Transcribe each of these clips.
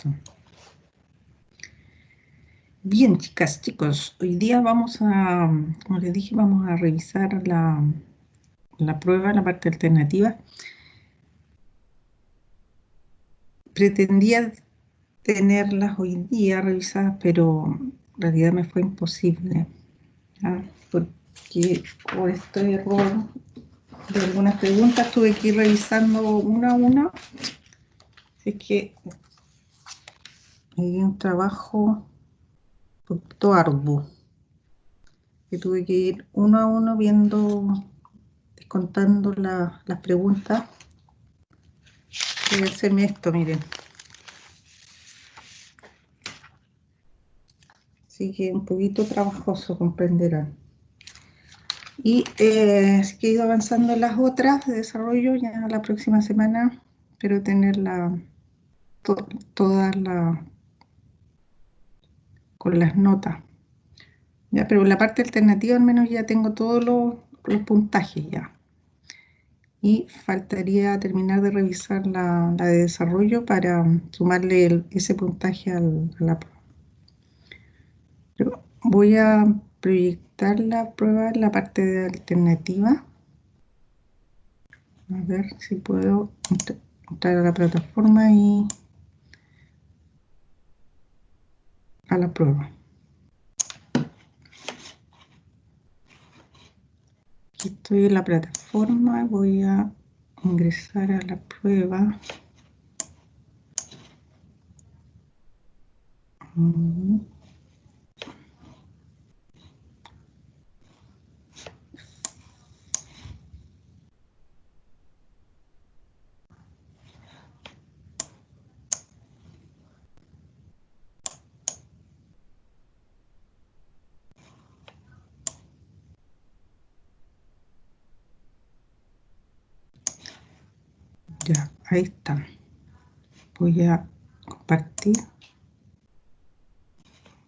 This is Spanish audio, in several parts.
Listo. Bien, chicas, chicos, hoy día vamos a, como les dije, vamos a revisar la prueba, la parte alternativa. Pretendía tenerlas hoy día revisadas, pero en realidad me fue imposible, ¿ya? Porque por este error de algunas preguntas tuve que ir revisando una a una. Así que me dio un trabajo un poquito arduo, que tuve que ir uno a uno viendo, descontando las preguntas. Voy a hacerme esto, miren. Así que un poquito trabajoso, comprenderán. Y así que he ido avanzando en las otras de desarrollo ya la próxima semana, pero tener todas con las notas. Ya, pero en la parte alternativa al menos ya tengo todos los puntajes ya. Y faltaría terminar de revisar la de desarrollo para sumarle ese puntaje a la prueba. Pero voy a proyectar la prueba en la parte de alternativa. A ver si puedo entrar a la plataforma y a la prueba. Aquí estoy en la plataforma, voy a ingresar a la prueba. Ya, ahí está. Voy a compartir.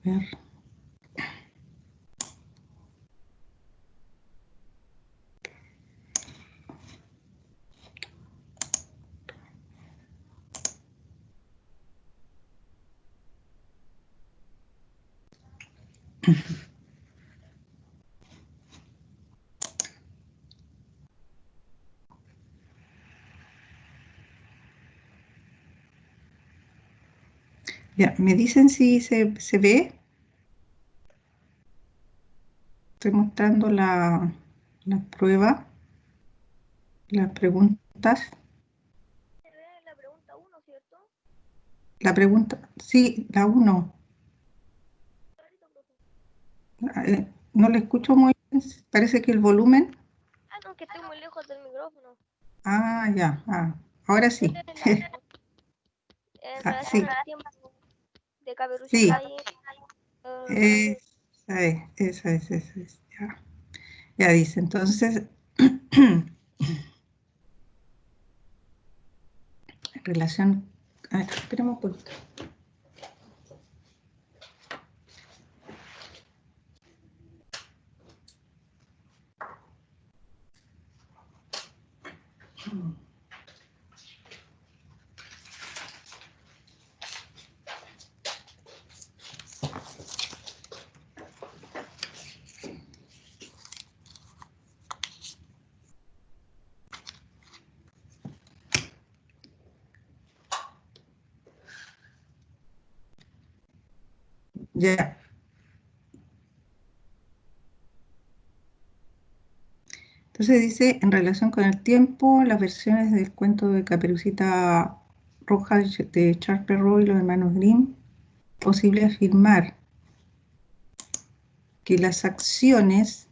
A ver. Ya, me dicen si se ve. Estoy mostrando la prueba, las preguntas. Se ve la pregunta 1, ¿cierto? La pregunta, sí, la 1. No le escucho muy bien, parece que el volumen. Ah, no, que estoy muy lejos del micrófono. Ah, ya, ahora sí. En Ah, relación sí, al tiempo de sí, Caperucita y... esa es, ya. Ya dice, entonces, en relación, a ver, esperemos un poquito. Ya. Entonces dice, en relación con el tiempo, las versiones del cuento de Caperucita Roja de Charles Perrault y los hermanos Grimm, posible afirmar que las acciones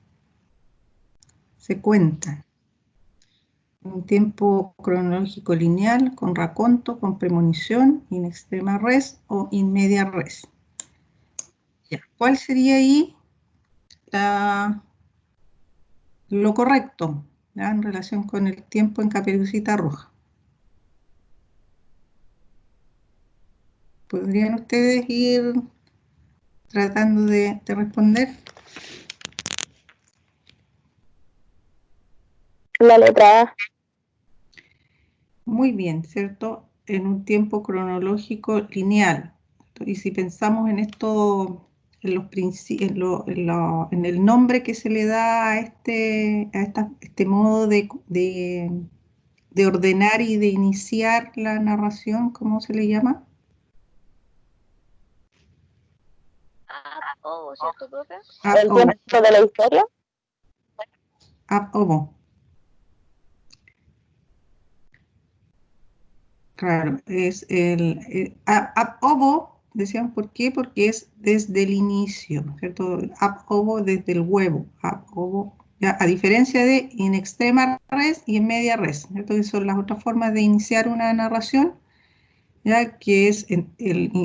se cuentan en un tiempo cronológico lineal, con raconto, con premonición, in extrema res o in media res. Ya. ¿Cuál sería ahí lo correcto, ¿ya?, en relación con el tiempo en Caperucita Roja? ¿Podrían ustedes ir tratando de responder? La letra A. Muy bien, ¿cierto? en un tiempo cronológico lineal. Y si pensamos en esto, en los en el nombre que se le da a este modo de ordenar y de iniciar la narración, ¿cómo se le llama? ¿Cierto, profe? ¿El tiempo de la historia? Ab ovo. Claro, es ab ovo, decíamos, ¿por qué? Porque es desde el inicio, ¿cierto? Ab ovo desde el huevo, ab ovo, ya, a diferencia de in extrema res y en media res, ¿cierto? Que son las otras formas de iniciar una narración, ya que es in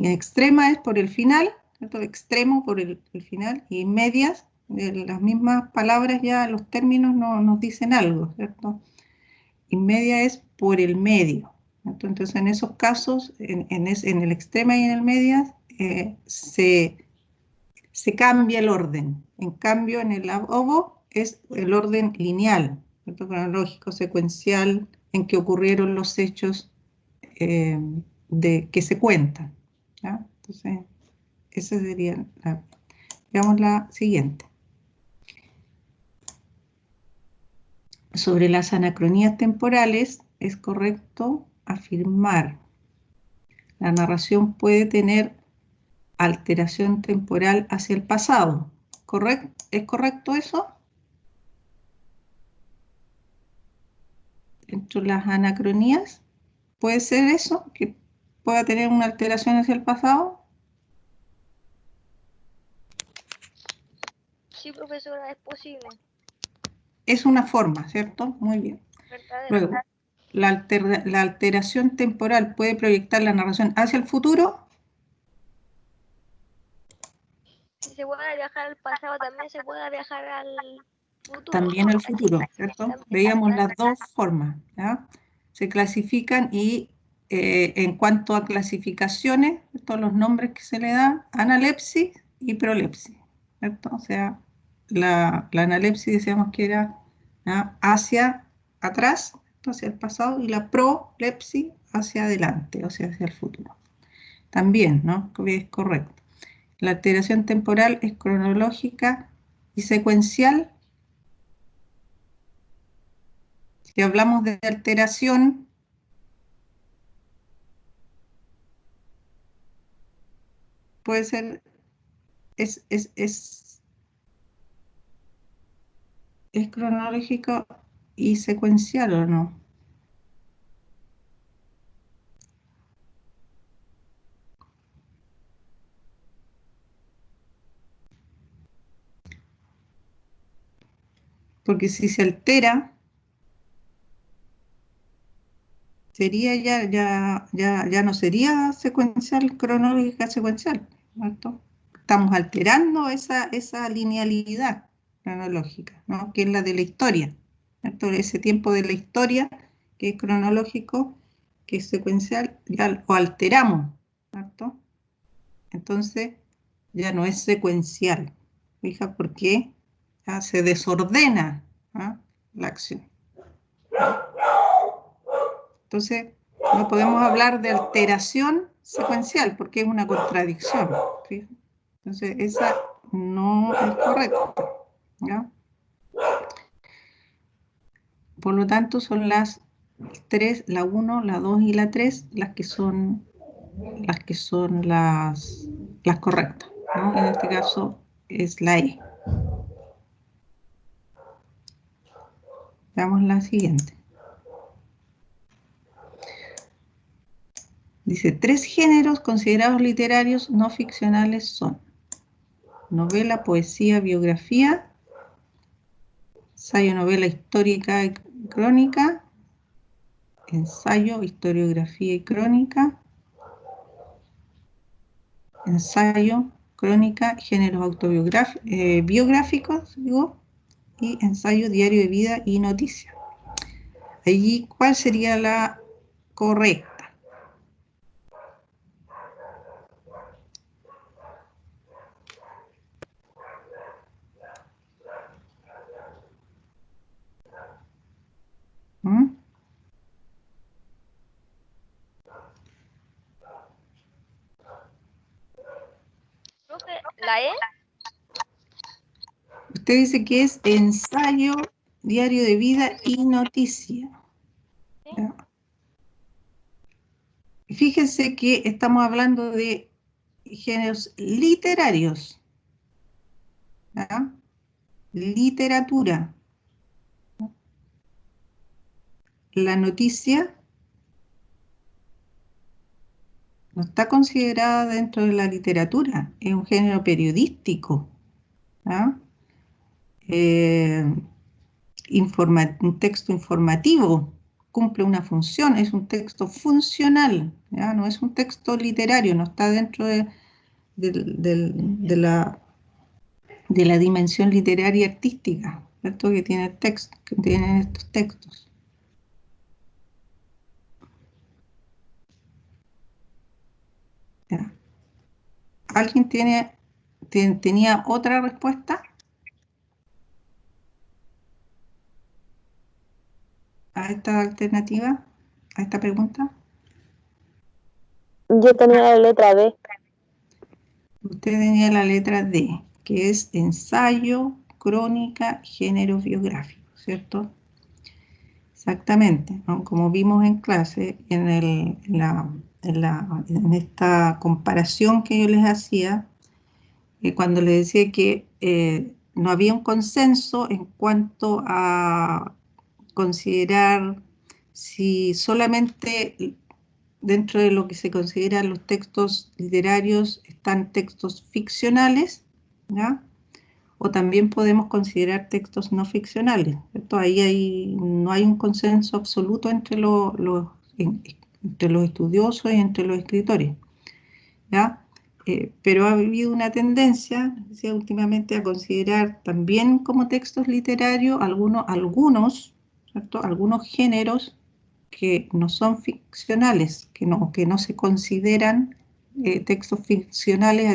extrema es por el final, ¿cierto? Extremo por el final, y en medias, las mismas palabras ya, los términos no, nos dicen algo, ¿cierto? In media es por el medio. Entonces, en esos casos, en el extrema y en el media, se cambia el orden. En cambio, en el ovo es el orden lineal, ¿cierto? Cronológico, secuencial, en que ocurrieron los hechos que se cuentan. ¿Ya? Entonces, esa sería veamos la siguiente. Sobre las anacronías temporales, es correcto afirmar: la narración puede tener alteración temporal hacia el pasado. ¿Es correcto eso? Entre las anacronías, ¿puede ser eso? ¿Que pueda tener una alteración hacia el pasado? Sí, profesora, es posible. Es una forma, ¿cierto? Muy bien. Verdadero. Luego, la alteración temporal puede proyectar la narración hacia el futuro. Si se puede viajar al pasado, también se puede viajar al futuro. También al futuro, ¿cierto? También. Veíamos las dos formas, ¿ya? Se clasifican y en cuanto a clasificaciones, todos los nombres que se le dan, analepsis y prolepsis, ¿cierto? O sea, la analepsis decíamos que era, ¿ya?, hacia atrás, hacia el pasado, y la prolepsis hacia adelante, o sea, hacia el futuro. También, ¿no? Es correcto. La alteración temporal es cronológica y secuencial. Si hablamos de alteración, puede ser, es cronológico y secuencial, ¿o no? Porque si se altera, sería ya no sería secuencial, cronológica secuencial, ¿cierto? Estamos alterando esa linealidad cronológica, ¿no? Que es la de la historia, ¿cierto? Ese tiempo de la historia que es cronológico, que es secuencial, ya lo alteramos, ¿cierto? Entonces ya no es secuencial. Fija por qué se desordena, ¿ah?, la acción. Entonces no podemos hablar de alteración secuencial porque es una contradicción. ¿Fija? Entonces esa no es correcta, ¿ya? Por lo tanto son las 3, la 1, la 2 y la 3 las que son las correctas, ¿no? En este caso es la E. Veamos la siguiente. Dice, 3 géneros considerados literarios no ficcionales son: novela, poesía, biografía, ensayo, novela histórica y crónica, ensayo, historiografía y crónica, ensayo, crónica, géneros biográficos, digo, y ensayo, diario de vida y noticia. Allí, ¿cuál sería la correcta? ¿Mm? la E. Usted dice que es ensayo, diario de vida y noticia. ¿Sí? ¿Ya? Fíjense que estamos hablando de géneros literarios. ¿Ya? Literatura. La noticia no está considerada dentro de la literatura, es un género periodístico. ¿Ya? Eh, un texto informativo, cumple una función, es un texto funcional, ¿ya? No es un texto literario, no está dentro de la dimensión literaria y artística, ¿cierto? Que tiene el texto, que tienen estos textos. ¿Ya? ¿Alguien tenía otra respuesta a esta alternativa, a esta pregunta? Yo tenía la letra B. Usted tenía la letra D, que es ensayo, crónica, género biográfico, ¿cierto? Exactamente, ¿no? Como vimos en clase, en esta comparación que yo les hacía, cuando les decía que no había un consenso en cuanto a considerar si solamente dentro de lo que se consideran los textos literarios están textos ficcionales, ¿ya? O también podemos considerar textos no ficcionales, ¿cierto? No hay un consenso absoluto entre los estudiosos y entre los escritores, ¿ya? Pero ha habido una tendencia, decía, últimamente a considerar también como textos literarios ¿cierto? Algunos géneros que no son ficcionales, que no se consideran textos ficcionales a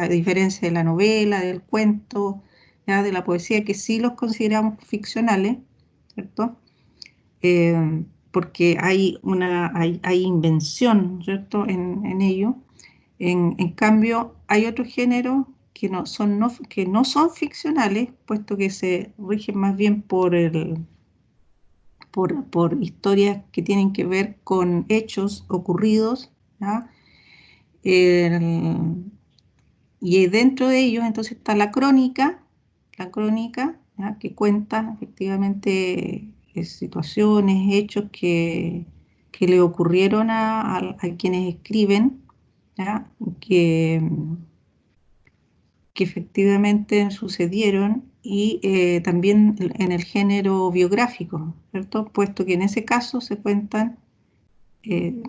diferencia de la novela, del cuento, ¿ya? De la poesía, que sí los consideramos ficcionales, ¿cierto? Porque hay invención, ¿cierto? En ello. En cambio, hay otros géneros que no son ficcionales, puesto que se rigen más bien por historias que tienen que ver con hechos ocurridos, ¿ya? El- y dentro de ellos entonces está ¿ya? Que cuenta efectivamente situaciones, hechos que le ocurrieron a quienes escriben, ¿ya? Que efectivamente sucedieron y también en el género biográfico, ¿cierto? Puesto que en ese caso se cuentan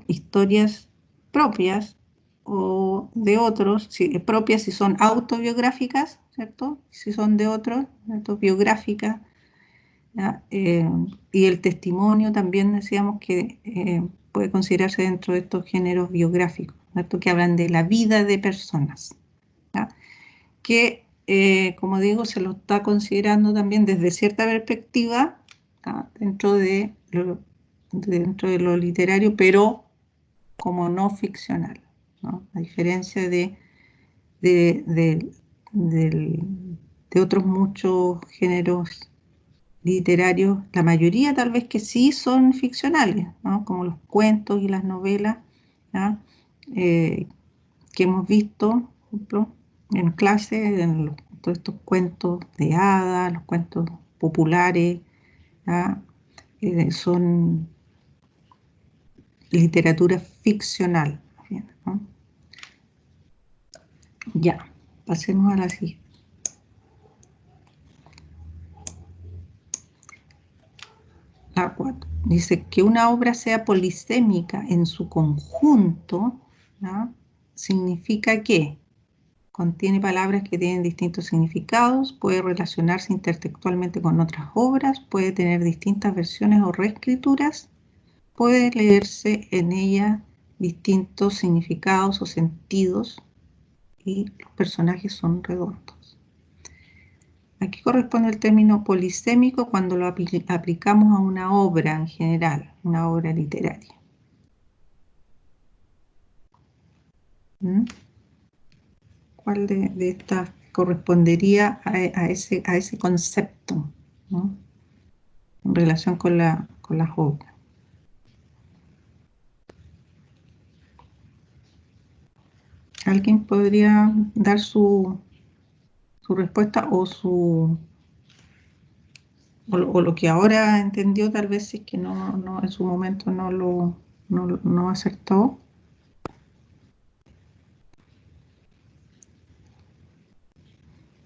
historias propias o de otros, propias si son autobiográficas, ¿cierto? Si son de otros, ¿cierto? Biográficas, ¿ya? Y el testimonio también decíamos que puede considerarse dentro de estos géneros biográficos, ¿cierto? Que hablan de la vida de personas, ¿ya? Que, como digo, se lo está considerando también desde cierta perspectiva, ¿ya? Dentro de lo literario, pero como no ficcional, ¿no? A diferencia de, de- del- de otros muchos géneros literarios, la mayoría tal vez que sí son ficcionales, ¿no? Como los cuentos y las novelas, ¿ya? Eh, que hemos visto, por ejemplo, en clase, todos estos cuentos de hadas, los cuentos populares, ¿ya? Son literatura ficcional, ¿no? Ya, pasemos a la siguiente. La 4. Dice que una obra sea polisémica en su conjunto, ¿no? Significa que contiene palabras que tienen distintos significados, puede relacionarse intertextualmente con otras obras, puede tener distintas versiones o reescrituras, puede leerse en ella distintos significados o sentidos y los personajes son redondos. Aquí corresponde el término polisémico cuando lo aplicamos a una obra en general, una obra literaria. ¿Mm? cuál de estas correspondería a ese concepto, ¿no? En relación con las obras. ¿Alguien podría dar su respuesta o lo que ahora entendió, tal vez es que no en su momento no acertó?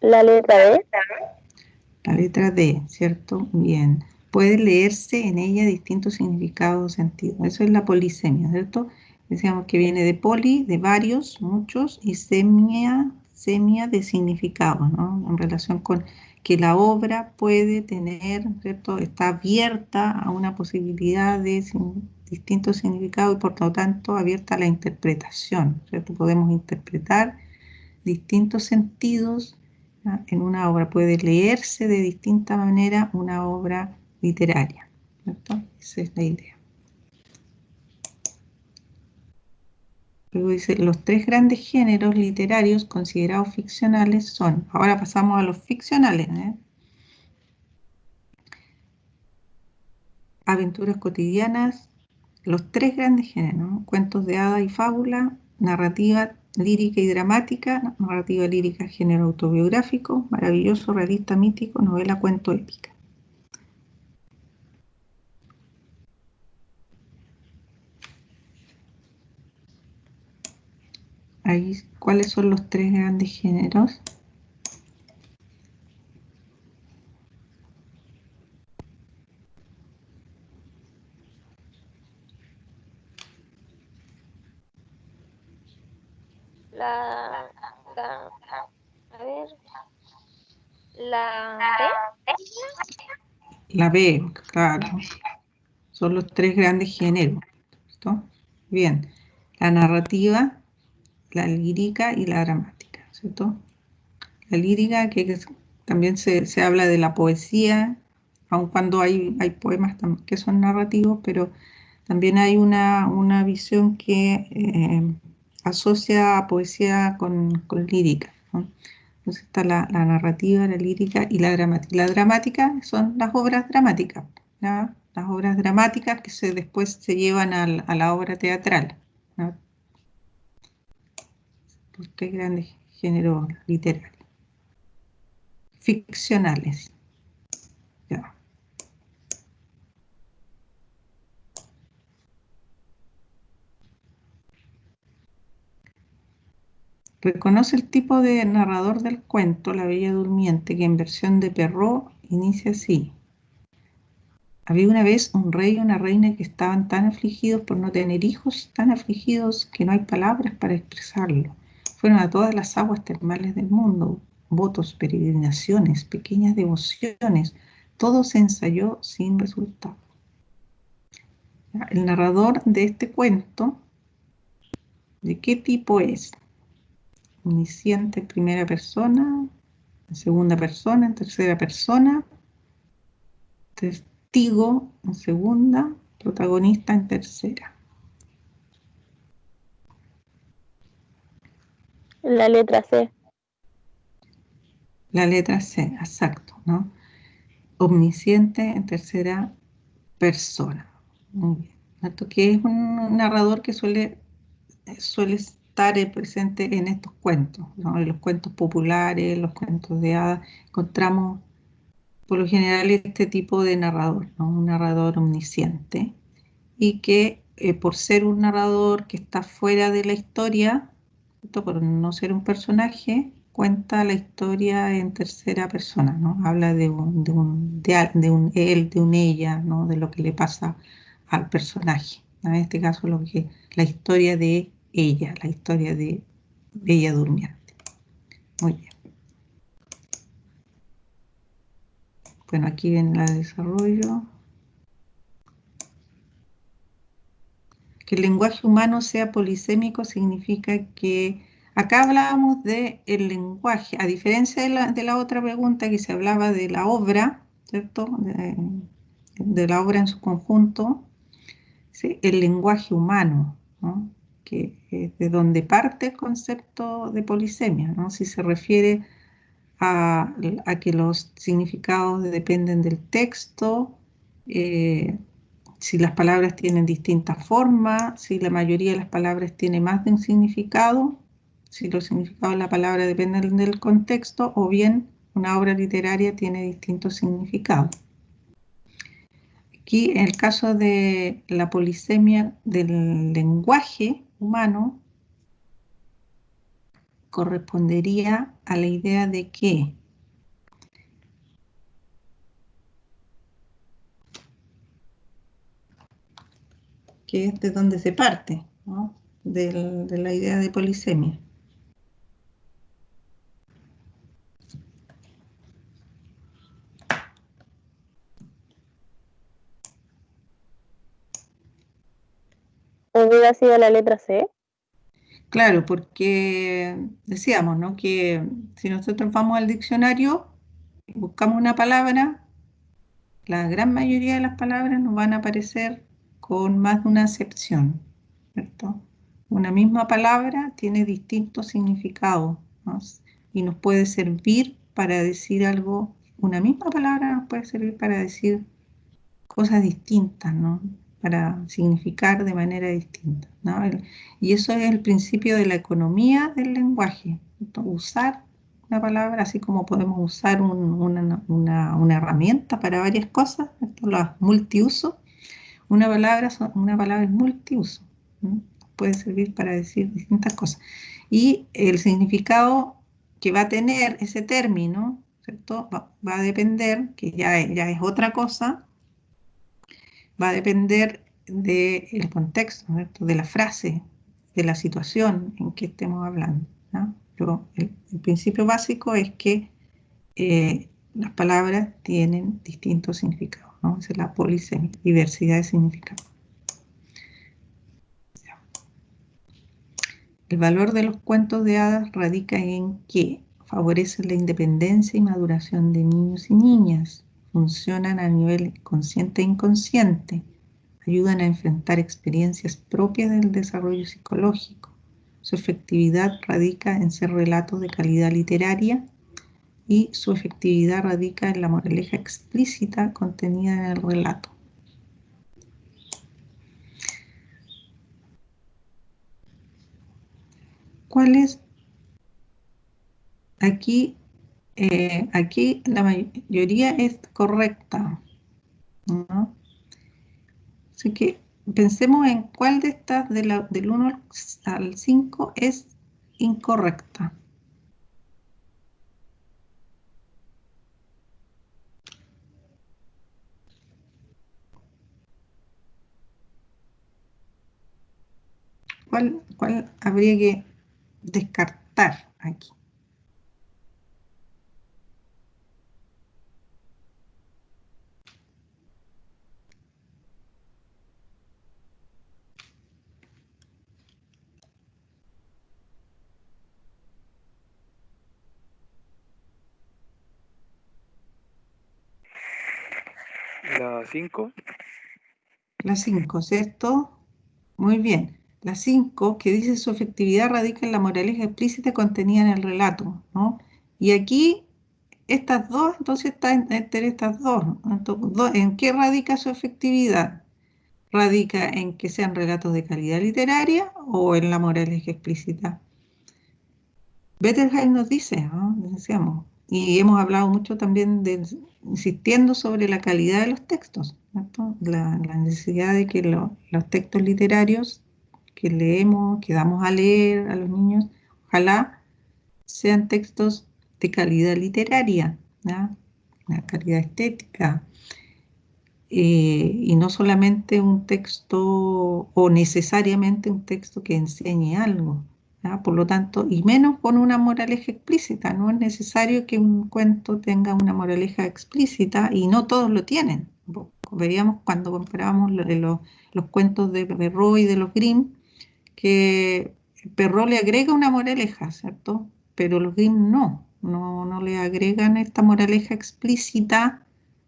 La letra D. La letra D, ¿cierto? Bien. Puede leerse en ella distintos significados o sentidos. Eso es la polisemia, ¿cierto? Decíamos que viene de poli, de varios, muchos, y semia de significado, ¿no? En relación con que la obra puede tener, ¿cierto? Está abierta a una posibilidad de distintos significados y por lo tanto abierta a la interpretación, ¿cierto? Podemos interpretar distintos sentidos, ¿ya? En una obra puede leerse de distinta manera una obra literaria, ¿cierto? Esa es la idea. Luego dice, los tres grandes géneros literarios considerados ficcionales son, ahora pasamos a los ficcionales, ¿eh? Aventuras cotidianas, los tres grandes géneros, ¿no? Cuentos de hadas y fábula, narrativa lírica y dramática, narrativa lírica género autobiográfico, maravilloso, realista, mítico, novela, cuento, épica. Ahí, ¿cuáles son los tres grandes géneros? La, a ver, la B. La B, claro, son los tres grandes géneros, ¿cierto? Bien, la narrativa, la lírica y la dramática, ¿cierto? La lírica, también se habla de la poesía, aun cuando hay poemas que son narrativos, pero también hay una visión que asocia a poesía con lírica, ¿no? Entonces está la narrativa, la lírica y la dramática. La dramática son las obras dramáticas, ¿ya? Las obras dramáticas que después se llevan a la obra teatral, ¿no? Los tres grandes géneros literarios. Ficcionales. Ya. Reconoce el tipo de narrador del cuento La Bella Durmiente, que en versión de Perrault inicia así. Había una vez un rey y una reina que estaban tan afligidos por no tener hijos, tan afligidos que no hay palabras para expresarlo. Fueron a todas las aguas termales del mundo, votos, peregrinaciones, pequeñas devociones, todo se ensayó sin resultado. El narrador de este cuento, ¿de qué tipo es? Omnisciente en primera persona, en segunda persona, en tercera persona, testigo en segunda, protagonista en tercera. La letra C. La letra C, exacto, ¿no? Omnisciente en tercera persona. Muy bien. ¿Cierto? Que es un narrador que suele estar presente en estos cuentos, ¿no? En los cuentos populares, los cuentos de hadas, encontramos por lo general este tipo de narrador, ¿no? Un narrador omnisciente y que por ser un narrador que está fuera de la historia, ¿cierto? Por no ser un personaje, cuenta la historia en tercera persona, ¿no? Habla de un él, de un ella, ¿no? De lo que le pasa al personaje. En este caso, la historia de ella, la historia de Bella Durmiente. Muy bien. Bueno, aquí viene el desarrollo. Que el lenguaje humano sea polisémico significa que acá hablábamos del lenguaje, a diferencia de la otra pregunta que se hablaba de la obra, ¿cierto? De la obra en su conjunto, ¿sí? El lenguaje humano, ¿no? de donde parte el concepto de polisemia, ¿no? Si se refiere a que los significados dependen del texto, si las palabras tienen distintas formas, si la mayoría de las palabras tiene más de un significado, si los significados de la palabra dependen del contexto, o bien una obra literaria tiene distintos significados. Aquí, en el caso de la polisemia del lenguaje humano, correspondería a la idea de que es de donde se parte, ¿no? De la idea de polisemia. ¿Hubiera sido la letra C? Claro, porque decíamos, ¿no? Que si nosotros vamos al diccionario, buscamos una palabra, la gran mayoría de las palabras nos van a aparecer con más de una acepción, ¿cierto? Una misma palabra tiene distintos significados, ¿no? Y nos puede servir para decir algo, una misma palabra nos puede servir para decir cosas distintas, ¿no? Para significar de manera distinta, ¿no? Y eso es el principio de la economía del lenguaje. Entonces, usar una palabra, así como podemos usar una herramienta para varias cosas, esto lo multiuso, una palabra es multiuso, ¿no? Puede servir para decir distintas cosas. Y el significado que va a tener ese término, ¿cierto? Va a depender, que ya es otra cosa, va a depender del contexto, ¿cierto? De la frase, de la situación en que estemos hablando, ¿no? Pero el principio básico es que las palabras tienen distintos significados, ¿no? Esa es la polisemia, diversidad de significados. El valor de los cuentos de hadas radica en que favorecen la independencia y maduración de niños y niñas, funcionan a nivel consciente e inconsciente, ayudan a enfrentar experiencias propias del desarrollo psicológico. Su efectividad radica en ser relatos de calidad literaria y su efectividad radica en la moraleja explícita contenida en el relato. ¿Cuál es? Aquí la mayoría es correcta, ¿no? Así que pensemos en cuál de estas, del 1 al 5, es incorrecta. ¿Cuál habría que descartar aquí? La 5. La 5, ¿cierto? Muy bien. La 5, que dice su efectividad radica en la moraleja explícita contenida en el relato, ¿no? Y aquí, estas dos, entonces está entre estas dos. Entonces, ¿en qué radica su efectividad? ¿Radica en que sean relatos de calidad literaria o en la moraleja explícita? Bettelheim nos dice, ¿no? Decíamos, y hemos hablado mucho también insistiendo sobre la calidad de los textos, ¿cierto? La necesidad de que los textos literarios que leemos, que damos a leer a los niños, ojalá sean textos de calidad literaria, ¿no? Una calidad estética, y no solamente un texto o necesariamente un texto que enseñe algo, ¿ya? Por lo tanto, y menos con una moraleja explícita. No es necesario que un cuento tenga una moraleja explícita y no todos lo tienen. Veíamos cuando comparábamos los cuentos de Perrault y de los Grimm, que Perrault le agrega una moraleja, ¿cierto? Pero los Grimm no le agregan esta moraleja explícita,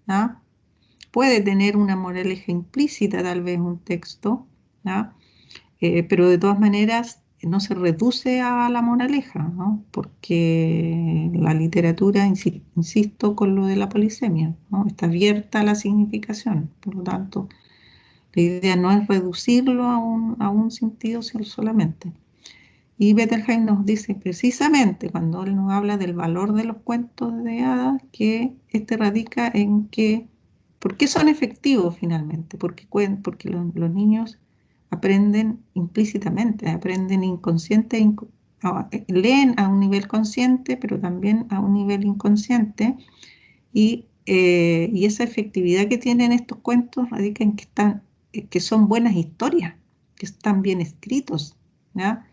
¿ah? Puede tener una moraleja implícita, tal vez un texto, ¿ya? pero de todas maneras no se reduce a la moraleja, ¿no? Porque la literatura, insisto con lo de la polisemia, ¿no? Está abierta a la significación, por lo tanto, la idea no es reducirlo a un sentido solamente. Y Bettelheim nos dice precisamente cuando él nos habla del valor de los cuentos de hadas, que este radica en que, ¿por qué son efectivos finalmente? Porque los niños aprenden implícitamente, aprenden inconsciente, leen a un nivel consciente, pero también a un nivel inconsciente, y esa efectividad que tienen estos cuentos radica en que son buenas historias, que están bien escritos, ¿ya?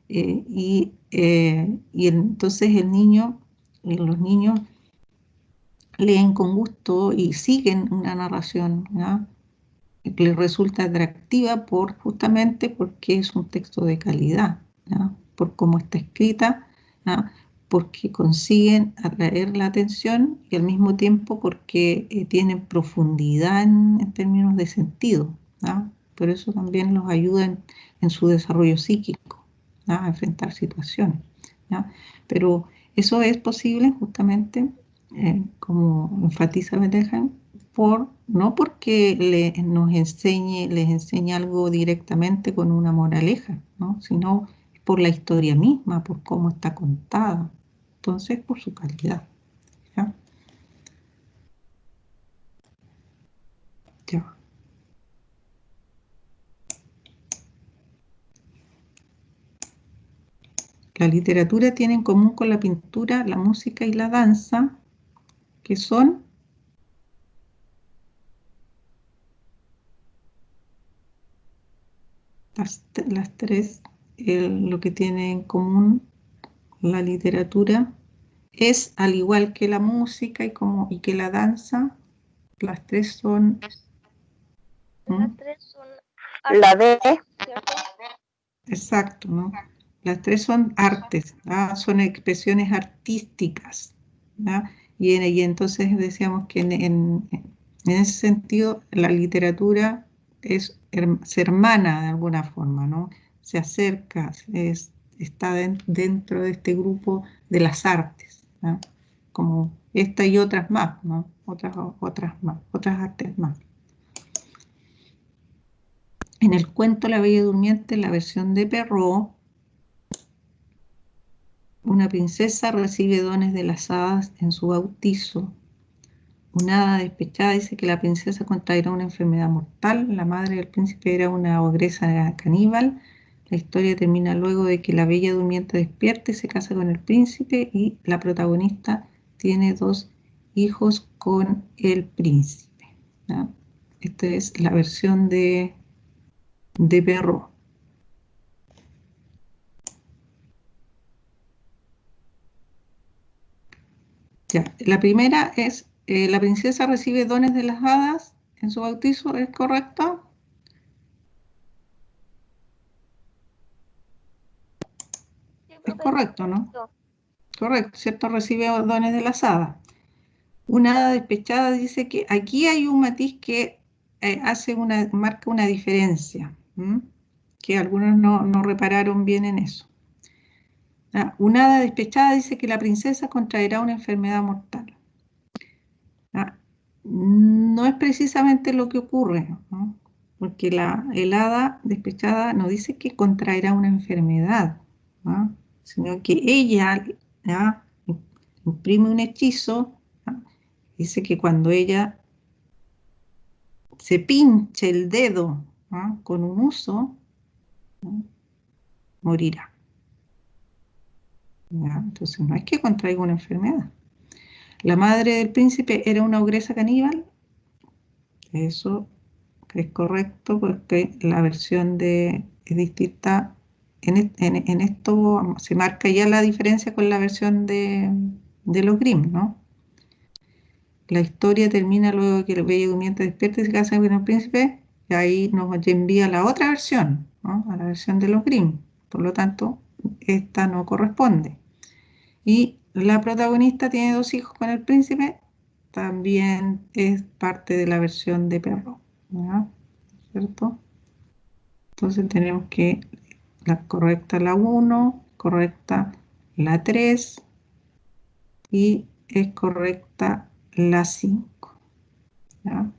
Y entonces los niños leen con gusto y siguen una narración, ¿ya? Que les resulta atractiva justamente porque es un texto de calidad, ¿ya? Por cómo está escrita, ¿ya? Porque consiguen atraer la atención y al mismo tiempo porque tienen profundidad en términos de sentido, ¿ya? Por eso también los ayuda en su desarrollo psíquico, ¿ya? A enfrentar situaciones, ¿ya? Pero eso es posible justamente, como enfatiza Bettelheim, no porque les enseñe algo directamente con una moraleja, ¿no? Sino por la historia misma, por cómo está contada, entonces por su calidad, ¿ya? Ya. La literatura tiene en común con la pintura, la música y la danza, que son las tres. Lo que tiene en común la literatura es, al igual que la música y que la danza, las tres son... Las ¿Mm? tres son La D, artes, ¿cierto? Exacto, ¿no? Las tres son artes, ¿ah? Son expresiones artísticas, ¿ya? Y entonces decíamos que en ese sentido la literatura se hermana de alguna forma, ¿no? Se acerca, está dentro de este grupo de las artes, ¿ya? Como esta y otras más, ¿no? Otras más, otras artes más. En el cuento La Bella Durmiente, la versión de Perrault, una princesa recibe dones de las hadas en su bautizo. Una hada despechada dice que la princesa contraerá una enfermedad mortal. La madre del príncipe era una ogresa caníbal. La historia termina luego de que la bella durmiente despierta y se casa con el príncipe, y la protagonista tiene 2 hijos con el príncipe, ¿ya? Esta es la versión de Perrault. Ya, la primera es, la princesa recibe dones de las hadas en su bautizo, ¿es correcto? Sí, Es profe, correcto, ¿no? correcto. Correcto, ¿cierto? Recibe dones de las hadas. Una hada despechada dice que aquí hay un matiz que marca una diferencia, ¿m? Que algunos no repararon bien en eso. Una hada despechada dice que la princesa contraerá una enfermedad mortal. No es precisamente lo que ocurre, ¿no? Porque el hada despechada no dice que contraerá una enfermedad, ¿no? Sino que ella, ¿ya?, imprime un hechizo, ¿no? Dice que cuando ella se pinche el dedo, ¿no?, con un huso, ¿no?, morirá, ¿ya? Entonces no es que contraiga una enfermedad. La madre del príncipe era una ogresa caníbal. Eso es correcto porque la versión es distinta. En esto se marca ya la diferencia con la versión de los Grimm, ¿no? La historia termina luego de que el bello durmiente despierta y se casa con el príncipe, y ahí nos envía la otra versión, ¿no?, a la versión de los Grimm. Por lo tanto, esta no corresponde. Y la protagonista tiene 2 hijos con el príncipe, también es parte de la versión de Perrault, ¿ya? ¿Cierto? Entonces tenemos que la correcta la 1, correcta la 3 y es correcta la 5. ¿Ya?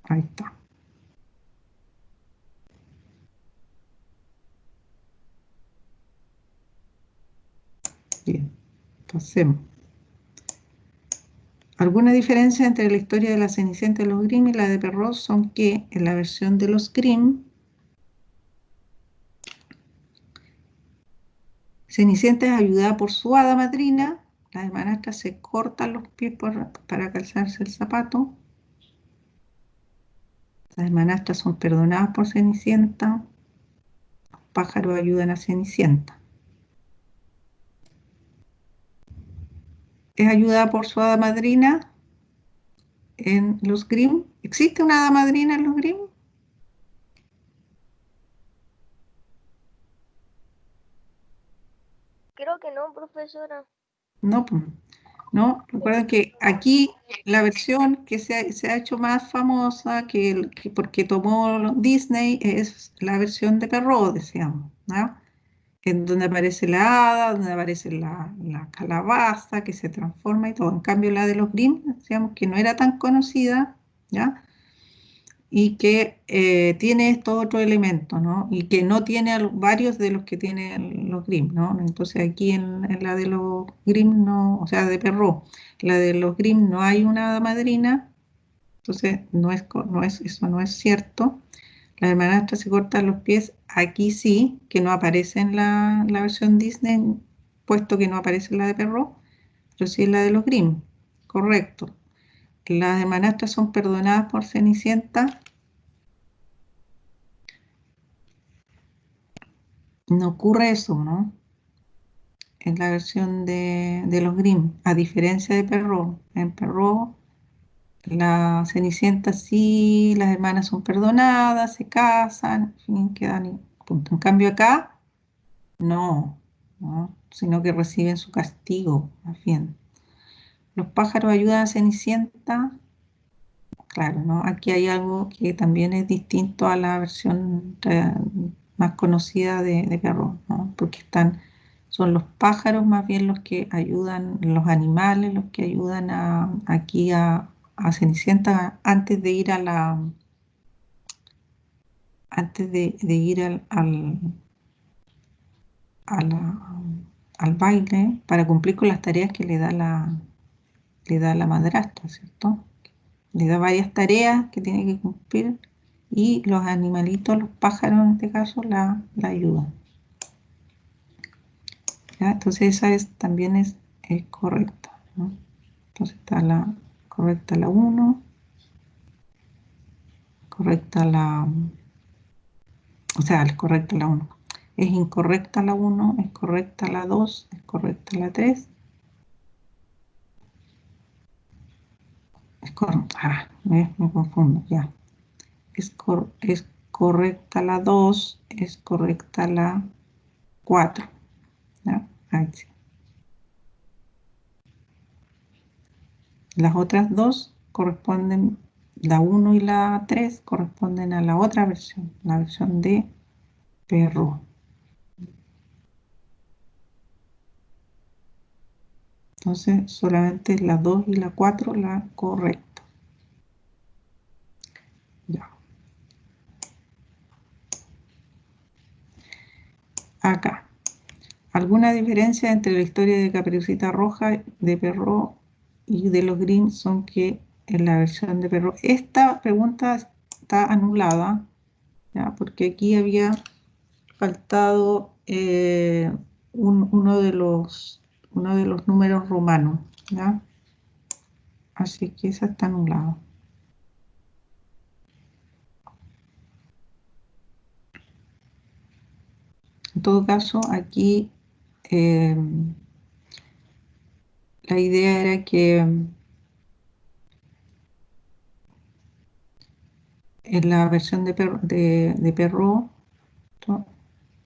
Ahí está. Bien, pasemos. Alguna diferencia entre la historia de la Cenicienta de los Grimm y la de Perrault son que en la versión de los Grimm, Cenicienta es ayudada por su hada madrina, las hermanastras se cortan los pies para calzarse el zapato, las hermanastras son perdonadas por Cenicienta, los pájaros ayudan a Cenicienta. Es ayudada por su hada madrina en los Grimm. ¿Existe una hada madrina en los Grimm? Creo que no, profesora. No, pues, no. Recuerden que aquí la versión que se ha hecho más famosa que porque tomó Disney es la versión de Perrault, decíamos, ¿no? En donde aparece la hada, donde aparece la calabaza que se transforma y todo. En cambio, la de los Grimm, decíamos que no era tan conocida, ¿ya? Y que tiene estos otros elementos, ¿no? Y que no tiene varios de los que tienen los Grimm, ¿no? Entonces aquí en la de los Grimm no, o sea, de Perrault, la de los Grimm no hay una hada madrina, entonces eso no es cierto. Las hermanastras se cortan los pies, aquí sí, que no aparece en la versión Disney, puesto que no aparece en la de Perrault, pero sí en la de los Grimm, correcto. Las hermanastras son perdonadas por Cenicienta. No ocurre eso, ¿no? En la versión de los Grimm, a diferencia de Perrault. En Perrault, la Cenicienta sí, las hermanas son perdonadas, se casan, en fin, quedan y punto. En cambio acá, no, ¿no? Sino que reciben su castigo, más bien. Los pájaros ayudan a Cenicienta, claro, ¿no? Aquí hay algo que también es distinto a la versión más conocida de Perrault, ¿no? Porque son los pájaros más bien los que ayudan, los animales los que ayudan aquí a Cenicienta antes de ir antes de ir a la- al baile para cumplir con las tareas que le da la madrastra, ¿cierto? Le da varias tareas que tiene que cumplir y los animalitos, los pájaros en este caso, la ayudan. ¿Ya? Entonces esa también es correcta, ¿no? Entonces está correcta la 1, correcta o sea, es correcta la 1. Es incorrecta la 1, es correcta la 2, es correcta la 3. Me confundo, ya. Es correcta la 2, es correcta la 4. ¿Ya? Ahí sí. Las otras dos corresponden, la 1 y la 3 corresponden a la otra versión, la versión de Perrault. Entonces, solamente la 2 y la 4 la correcta. Ya. Acá. ¿Alguna diferencia entre la historia de Caperucita Roja de Perrault y de los Grimm son que en la versión de Perrault? Esta pregunta está anulada, ¿ya? Porque aquí había faltado uno de los números romanos, ¿ya? Así que esa está anulada. En todo caso, aquí la idea era que en la versión de Perrault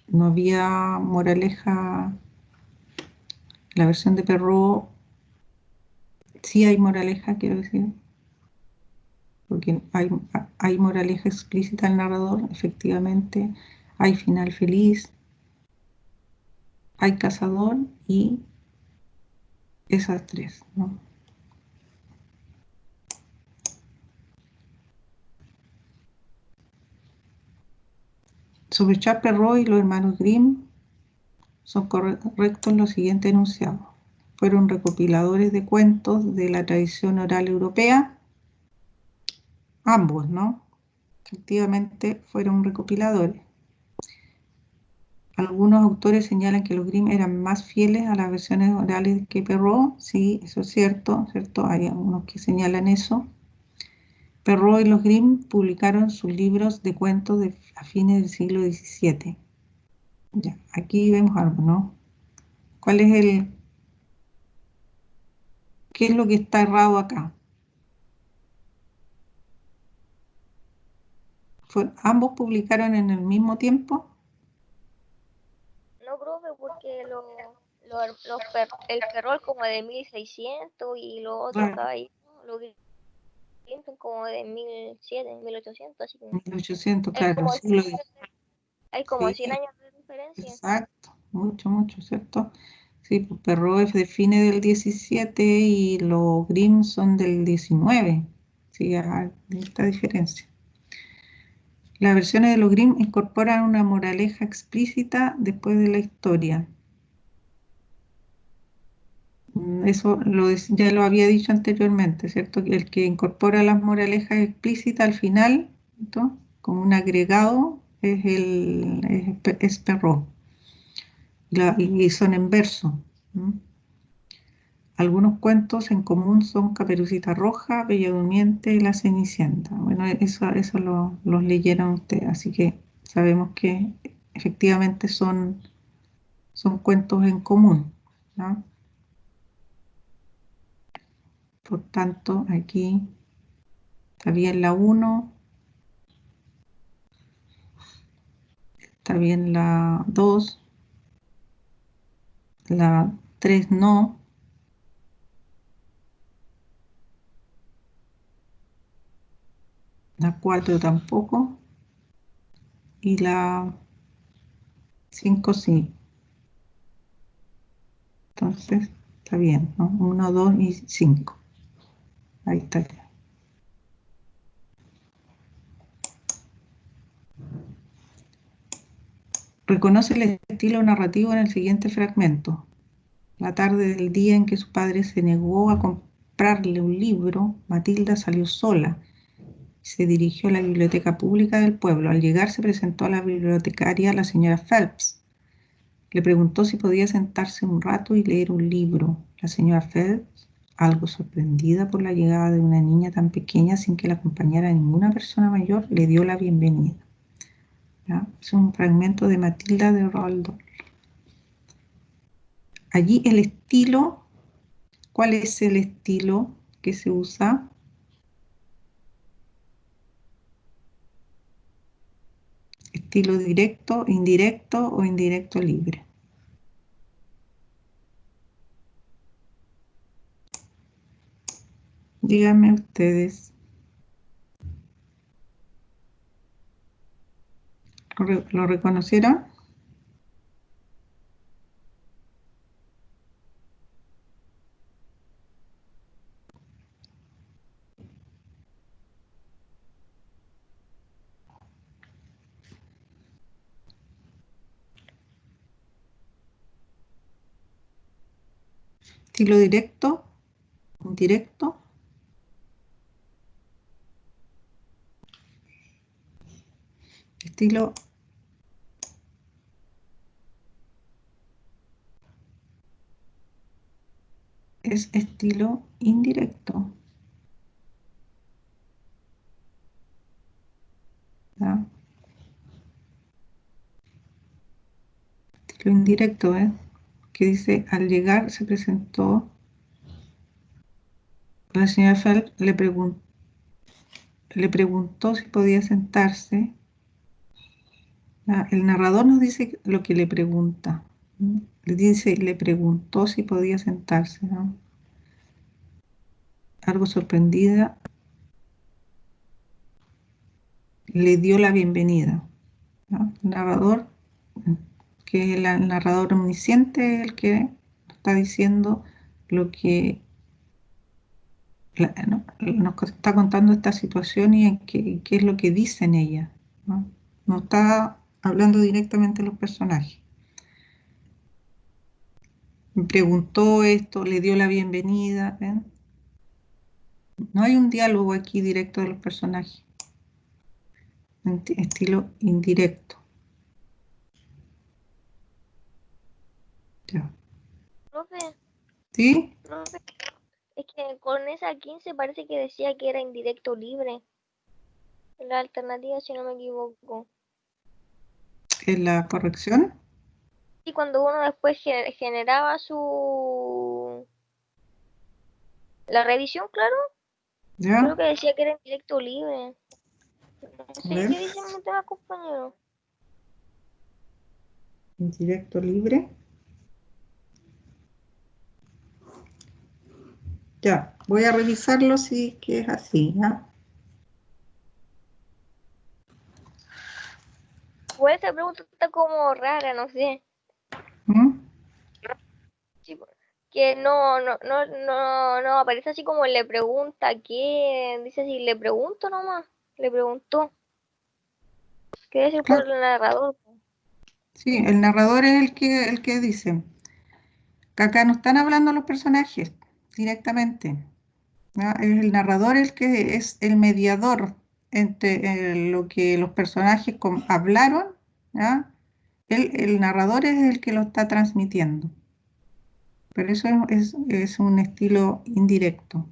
no había moraleja. La versión de Perrault sí hay moraleja, quiero decir. porque hay moraleja explícita al narrador, efectivamente, hay final feliz, hay cazador y esas tres, ¿no? Sobre Charles Perrault y los hermanos Grimm son correctos los siguientes enunciados. Fueron recopiladores de cuentos de la tradición oral europea, ambos, ¿no? Efectivamente fueron recopiladores. Algunos autores señalan que los Grimm eran más fieles a las versiones orales que Perrault. Sí, eso es cierto, ¿cierto? Hay algunos que señalan eso. Perrault y los Grimm publicaron sus libros de cuentos a fines del siglo XVII. Ya, aquí vemos algo, ¿no? ¿Cuál es qué es lo que está errado acá? ¿Ambos publicaron en el mismo tiempo? No, profe, porque el Ferrol como de 1600 y los otros Claro, caballeros, los Grimm son como de 1700, 1800, así que 1800, hay claro, como, siglo hay como 100 XVI. años de diferencia. Exacto, mucho, mucho, ¿cierto? Sí, pues Perrault es de fines del 17 y los Grimm son del 19. Sí, hay esta diferencia. Las versiones de los Grimm incorporan una moraleja explícita después de la historia. Eso ya lo había dicho anteriormente, ¿cierto? Que el que incorpora las moralejas explícitas al final, ¿cierto? Como un agregado, es Perrault. Y son en verso. ¿Mm? Algunos cuentos en común son Caperucita Roja, Bella Durmiente y La Cenicienta. Bueno, eso los leyeron ustedes, así que sabemos que efectivamente son cuentos en común, ¿no? Por tanto, aquí está bien la 1, está bien la 2, la 3 no, la 4 tampoco y la 5 sí. Entonces, está bien, ¿no? 1, 2 y 5. Ahí está. Reconoce el estilo narrativo en el siguiente fragmento. La tarde del día en que su padre se negó a comprarle un libro, Matilda salió sola y se dirigió a la biblioteca pública del pueblo. Al llegar se presentó a la bibliotecaria, la señora Phelps. Le preguntó si podía sentarse un rato y leer un libro. La señora Phelps, algo sorprendida por la llegada de una niña tan pequeña sin que la acompañara ninguna persona mayor, le dio la bienvenida. ¿Ya? Es un fragmento de Matilda de Roald Dahl. Allí el estilo, ¿cuál es el estilo que se usa? Estilo directo, indirecto o indirecto libre. Díganme ustedes. ¿Lo reconocieron? Estilo directo, indirecto. Estilo es estilo indirecto. ¿Ya? Estilo indirecto, ¿eh? Que dice, al llegar se presentó, la señora Phelps le preguntó si podía sentarse. El narrador nos dice lo que le pregunta. ¿No? Le preguntó si podía sentarse, ¿no? Algo sorprendida le dio la bienvenida, ¿no? El narrador, que es el narrador omnisciente, es el que está diciendo lo que ¿no? Nos está contando esta situación y qué es lo que dicen ella, ¿no? No está hablando directamente a los personajes. Me preguntó esto, le dio la bienvenida, ¿ven? No hay un diálogo aquí directo de los personajes, en estilo indirecto. Ya. Profe, ¿Sí? profe, es que con esa 15 parece que decía que era indirecto libre. La alternativa, si no me equivoco. ¿En la corrección? Y cuando uno después generaba la revisión, claro, creo ¿Ya? que decía que era indirecto libre. No A sé ver, qué dicen los demás compañeros. indirecto libre. Ya, voy a revisarlo si que es así, ¿ya? Pues esa pregunta está como rara, no sé. ¿Mm? Sí, que no aparece así como le pregunta qué, dice así, le pregunto nomás, le preguntó, qué decir por Claro, el narrador. sí, el narrador es el que dice. Que acá no están hablando los personajes directamente, ¿ya? Es el narrador el que es el mediador entre lo que los personajes hablaron, ¿ya? El narrador es el que lo está transmitiendo, pero eso es un estilo indirecto.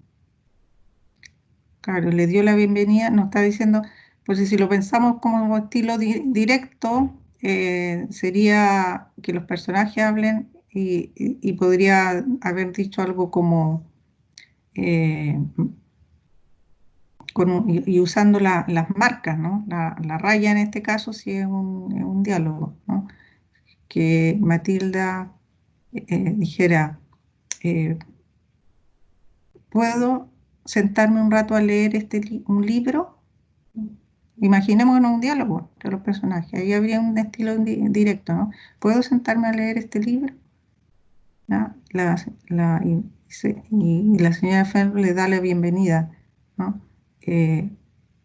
Claro, le dio la bienvenida, nos está diciendo, pues si lo pensamos como estilo directo, sería que los personajes hablen y podría haber dicho algo como eh, y usando las marcas, ¿no? La raya en este caso sí es un diálogo, ¿no? Que Matilda dijera, eh, ¿puedo sentarme un rato a leer un libro? Imaginémonos un diálogo entre los personajes, ahí habría un estilo directo, ¿no? ¿Puedo sentarme a leer este libro? ¿No? Y la señora Fern le da la bienvenida, ¿no? Eh,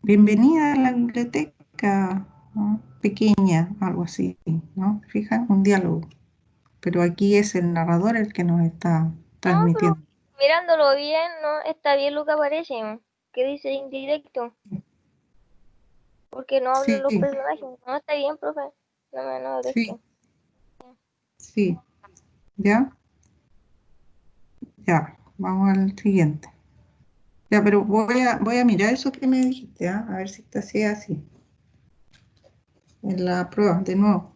bienvenida a la biblioteca, ¿no? Pequeña, algo así, ¿no? Fijan, un diálogo, pero aquí es el narrador el que nos está No, pero transmitiendo. mirándolo bien, no, está bien lo que aparece, que dice indirecto, porque no hablan Sí, los personajes, no está bien, profe, no sí, esto. sí, ya, ya, vamos al siguiente. Ya, pero voy a mirar eso que me dijiste, ¿ah? A ver si está así, en la prueba, de nuevo.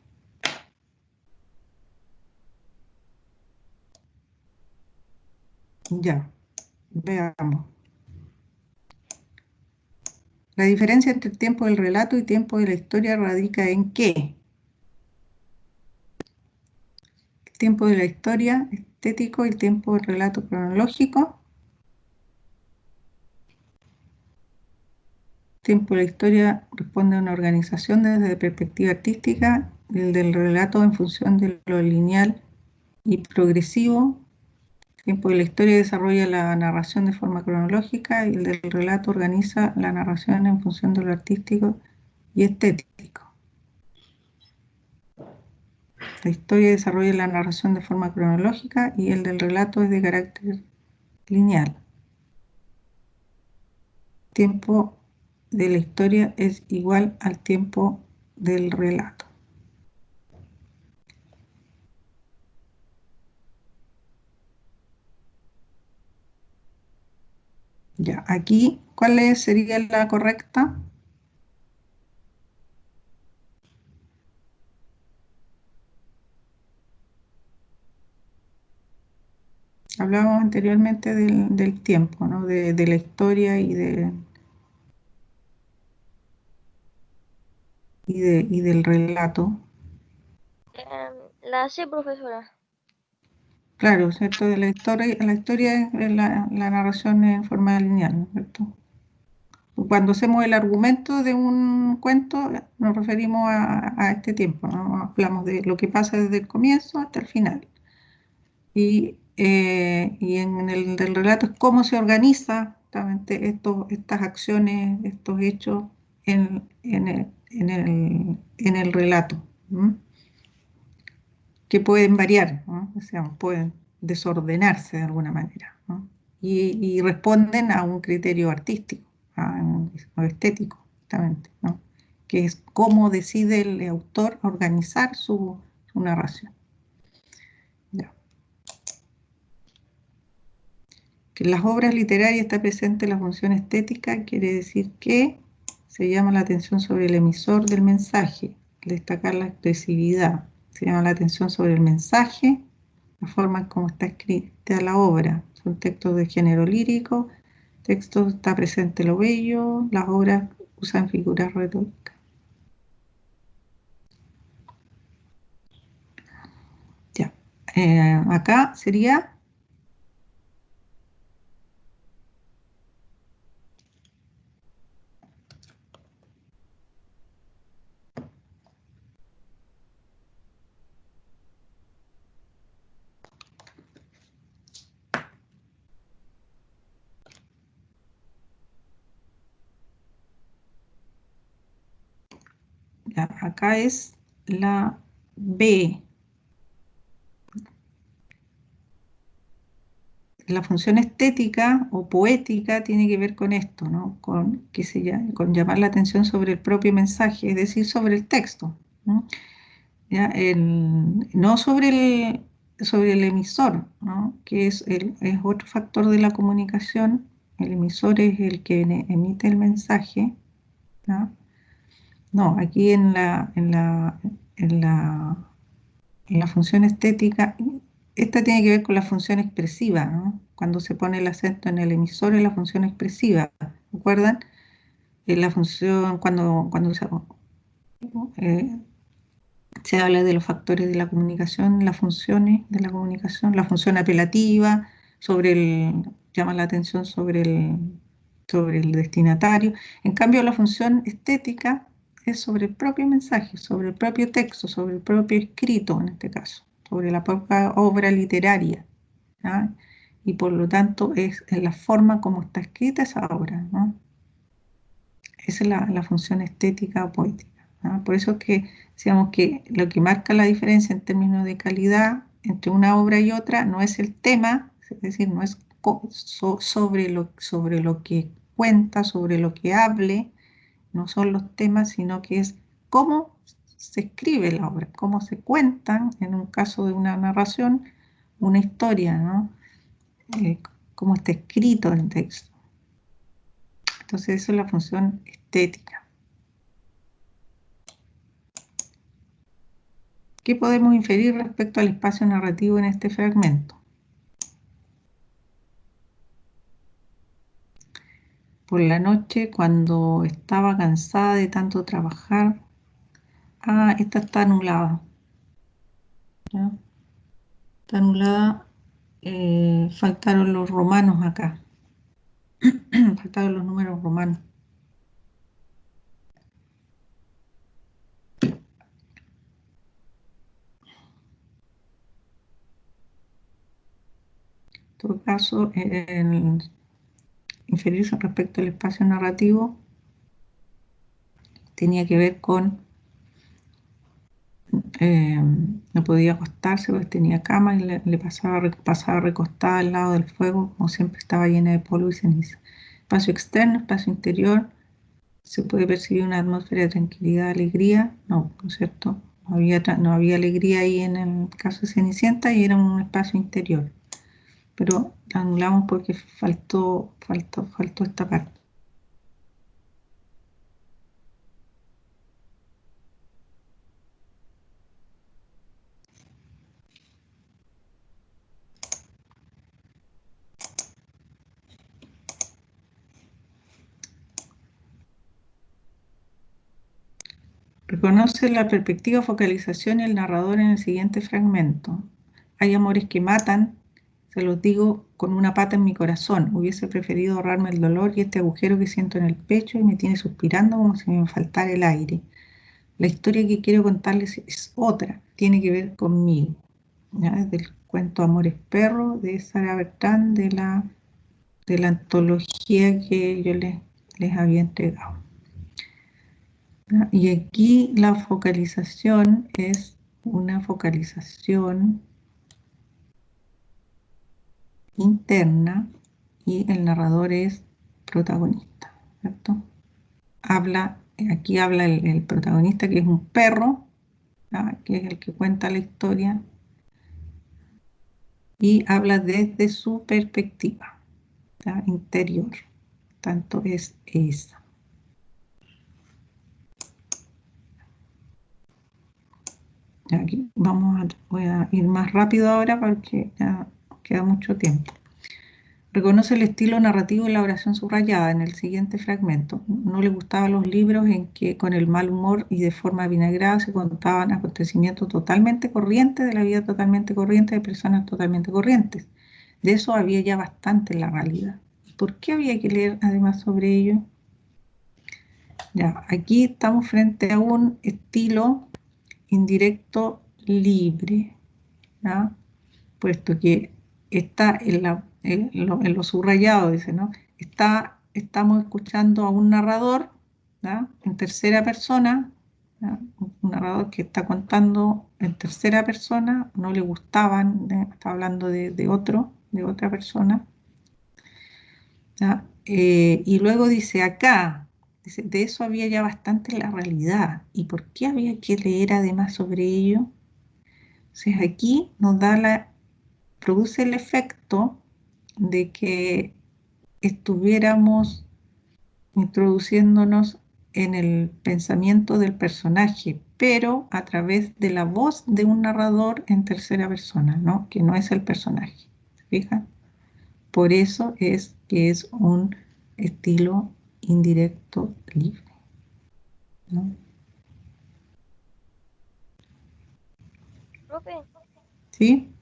Ya, veamos. La diferencia entre el tiempo del relato y tiempo de la historia radica en qué. El tiempo de la historia estético y el tiempo del relato cronológico. El tiempo de la historia responde a una organización desde perspectiva artística, el del relato en función de lo lineal y progresivo. El tiempo de la historia desarrolla la narración de forma cronológica y el del relato organiza la narración en función de lo artístico y estético. La historia desarrolla la narración de forma cronológica y el del relato es de carácter lineal. Tiempo de la historia es igual al tiempo del relato. Ya, aquí, sería la correcta? Hablábamos anteriormente del tiempo, ¿no? De la historia y del relato. La C, profesora. Claro, ¿cierto? La historia es la narración en forma lineal, ¿no es cierto? Cuando hacemos el argumento de un cuento, nos referimos a este tiempo, ¿no? Hablamos de lo que pasa desde el comienzo hasta el final. Y en el del relato es cómo se organiza justamente estas acciones, estos hechos en el relato, ¿m? Que pueden variar, ¿no? O sea, pueden desordenarse de alguna manera, ¿no? Y responden a un criterio artístico, o estético, justamente, ¿no? Que es cómo decide el autor organizar su narración. Ya. Que en las obras literarias está presente la función estética, quiere decir que se llama la atención sobre el emisor del mensaje, destacar la expresividad, se llama la atención sobre el mensaje, la forma en cómo está escrita la obra, son textos de género lírico, textos está presente lo bello, las obras usan figuras retóricas. Ya, acá sería... Ya, acá es la B. La función estética o poética tiene que ver con esto, ¿no? Con llamar la atención sobre el propio mensaje, es decir, sobre el texto, ¿no? ¿Ya? No sobre el emisor, ¿no? Que es otro factor de la comunicación. El emisor es el que emite el mensaje, ¿no? No, aquí en la función estética, esta tiene que ver con la función expresiva, ¿no? Cuando se pone el acento en el emisor en la función expresiva, ¿recuerdan? En la función, cuando eh, se habla de los factores de la comunicación, las funciones de la comunicación, la función apelativa, llama la atención sobre el destinatario. En cambio, la función estética es sobre el propio mensaje, sobre el propio texto, sobre el propio escrito, en este caso, sobre la propia obra literaria, ¿ah? Y por lo tanto es en la forma como está escrita esa obra, ¿no? Esa es la función estética o poética, ¿ah? Por eso es que decíamos que lo que marca la diferencia en términos de calidad entre una obra y otra no es el tema, es decir, no es sobre lo que cuenta, sobre lo que hable, no son los temas, sino que es cómo se escribe la obra, cómo se cuentan, en un caso de una narración, una historia, ¿no? Eh, Cómo está escrito el texto. Entonces, eso es la función estética. ¿Qué podemos inferir respecto al espacio narrativo en este fragmento? Por la noche, cuando estaba cansada de tanto trabajar, esta está anulada, ¿ya? Está anulada, faltaron los romanos acá, faltaron los números romanos. En todo caso, inferirse respecto al espacio narrativo tenía que ver con no podía acostarse porque tenía cama y le pasaba recostada al lado del fuego, como siempre estaba llena de polvo y ceniza. Espacio externo, espacio interior, se puede percibir una atmósfera de tranquilidad, alegría, no, ¿no es cierto? No había alegría ahí en el caso de Cenicienta y era un espacio interior, pero la anulamos porque faltó esta parte. Reconoce la perspectiva, focalización y el narrador en el siguiente fragmento. Hay amores que matan, Se los digo con una pata en mi corazón. Hubiese preferido ahorrarme el dolor y este agujero que siento en el pecho y me tiene suspirando como si me faltara el aire. La historia que quiero contarles es otra, tiene que ver conmigo. ¿Ya? Es del cuento Amores Perro de Sara Bertrand de la antología que yo les había entregado. ¿Ya? Y aquí la focalización es una focalización interna y el narrador es protagonista, ¿cierto? Aquí habla el protagonista, que es un perro, ¿ya? Que es el que cuenta la historia, y habla desde su perspectiva, ¿ya? Interior. Tanto es esa. Aquí voy a ir más rápido ahora porque ya queda mucho tiempo. Reconoce el estilo narrativo de la oración subrayada en el siguiente fragmento. No le gustaban los libros en que con el mal humor y de forma vinagrada se contaban acontecimientos totalmente corrientes de la vida totalmente corriente de personas totalmente corrientes. De eso había ya bastante en la realidad. ¿Por qué había que leer además sobre ello? Ya, aquí estamos frente a un estilo indirecto libre, ¿ya? Puesto que está en lo subrayado, dice, ¿no? Estamos escuchando a un narrador, ¿ya? En tercera persona, ¿ya? Un narrador que está contando en tercera persona, no le gustaban, está hablando de otra persona, ¿ya? Y luego dice acá, dice, de eso había ya bastante en la realidad. ¿Y por qué había que leer además sobre ello? Entonces aquí produce el efecto de que estuviéramos introduciéndonos en el pensamiento del personaje, pero a través de la voz de un narrador en tercera persona, ¿no? Que no es el personaje. ¿Se fijan? Por eso es que es un estilo indirecto libre, ¿no? Profe, ¿Sí?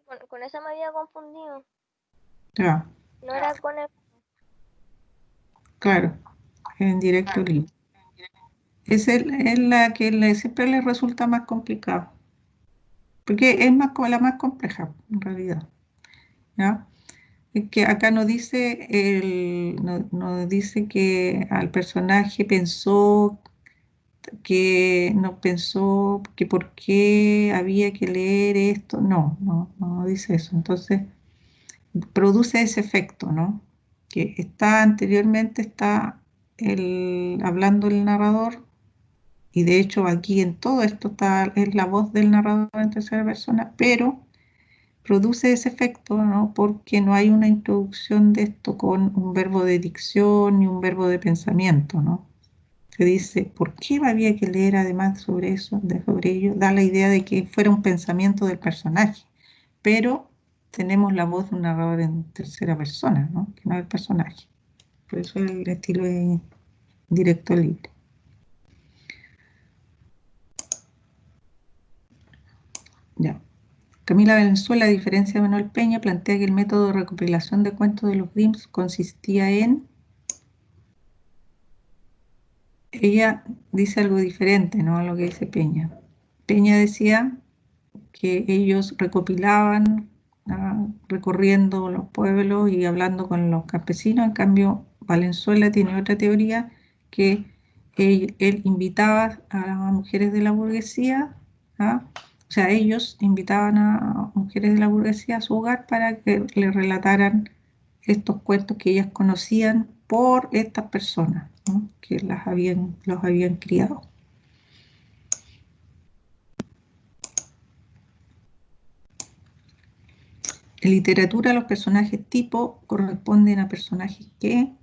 creo que con esa me había confundido. Ya, No era con el... claro, en directo libre. Es la que siempre les resulta más complicado, porque es la más compleja en realidad, ¿ya? Es que acá no dice, no dice que al personaje no pensó que por qué había que leer esto, no dice eso. Entonces produce ese efecto, ¿no? Que anteriormente está hablando el narrador. Y de hecho aquí en todo esto es la voz del narrador en tercera persona, pero produce ese efecto, ¿no? Porque no hay una introducción de esto con un verbo de dicción ni un verbo de pensamiento, ¿no? Se dice, ¿por qué había que leer además sobre eso, sobre ello? Da la idea de que fuera un pensamiento del personaje, pero tenemos la voz de un narrador en tercera persona, ¿no? Que no es el personaje. Por eso el estilo es directo libre. Ya. Camila Valenzuela, a diferencia de Manuel Peña, plantea que el método de recopilación de cuentos de los Grimm consistía en... Ella dice algo diferente, ¿no? A lo que dice Peña. Peña decía que ellos recopilaban, recorriendo los pueblos y hablando con los campesinos. En cambio, Valenzuela tiene otra teoría, que él invitaba a las mujeres de la burguesía, ¿ah? O sea, ellos invitaban a mujeres de la burguesía a su hogar para que le relataran estos cuentos que ellas conocían por estas personas, ¿no? Que los habían criado. En literatura, los personajes tipo corresponden a personajes que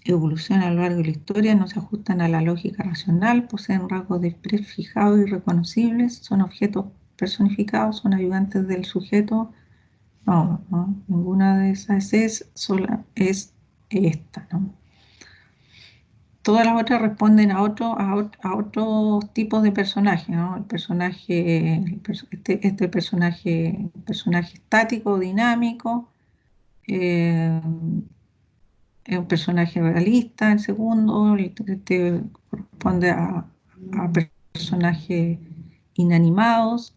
evolucionan a lo largo de la historia, no se ajustan a la lógica racional, poseen rasgos prefijados y reconocibles, son objetos personificados, son ayudantes del sujeto. No, ninguna de esas es esta, ¿no? todas las otras responden a otros tipos de personajes, ¿no? El personaje, este personaje estático, dinámico, eh, es un personaje realista, el segundo, este corresponde a personajes inanimados,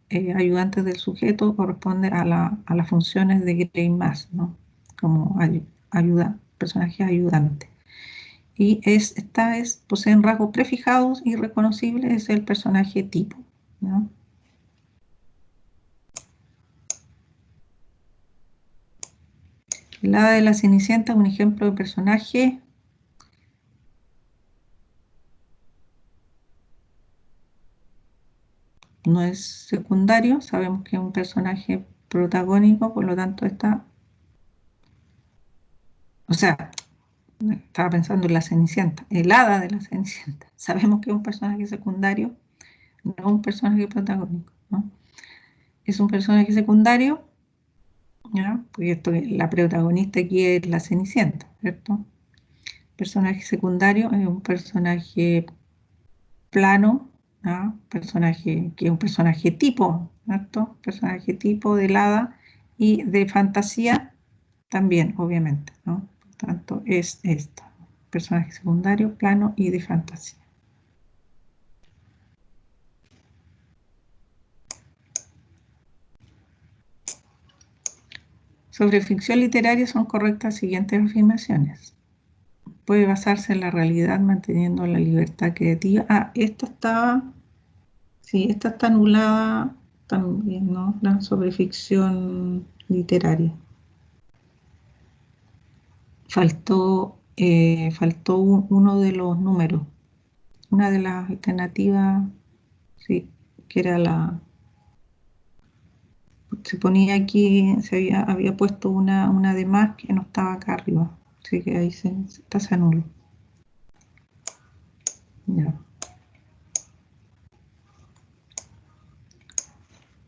ayudantes del sujeto, corresponde a las funciones de Gray Mass, ¿no? Como personajes ayudantes. Y poseen rasgos prefijados y reconocibles, es el personaje tipo, ¿no? La de la Cenicienta es un ejemplo de personaje no es secundario, sabemos que es un personaje protagónico, por lo tanto o sea, estaba pensando en la Cenicienta, el hada de la Cenicienta. Sabemos que es un personaje secundario, no un personaje protagónico, ¿no? Es un personaje secundario, ¿ya? Porque la protagonista aquí es la Cenicienta, ¿cierto? Personaje secundario es un personaje plano, ¿no? Personaje que es un personaje tipo, ¿cierto? Personaje tipo del hada y de fantasía también, obviamente, ¿no? Por tanto, es esto, personaje secundario, plano y de fantasía. Sobre ficción literaria son correctas las siguientes afirmaciones. Puede basarse en la realidad manteniendo la libertad creativa. Ah, sí, esta está anulada también, ¿no? La sobre ficción literaria. Faltó uno de los números, una de las alternativas, sí, que era se ponía aquí, había puesto una de más que no estaba acá arriba, así que ahí se anuló. Ya.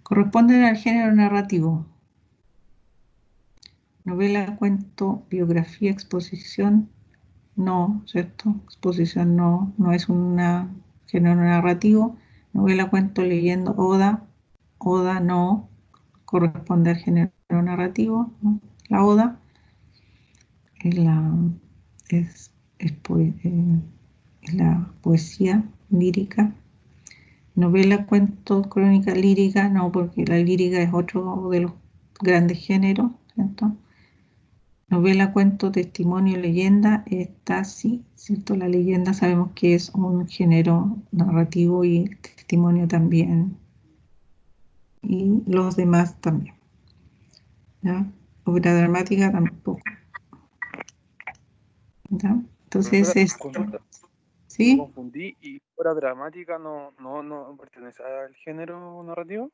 Corresponden al género narrativo. Novela, cuento, biografía, exposición, no, ¿cierto? Exposición no es un género narrativo. Novela, cuento, leyenda, oda no corresponde al género narrativo, ¿no? La oda es la poesía lírica. Novela, cuento, crónica lírica, no, porque la lírica es otro de los grandes géneros, ¿cierto? Novela, cuento, testimonio, leyenda, está sí, ¿cierto? La leyenda sabemos que es un género narrativo y el testimonio también, y los demás también, ¿ya? Obra dramática tampoco, ¿ya? Entonces, Consulta, me ¿sí? confundí y obra dramática no pertenece al género narrativo.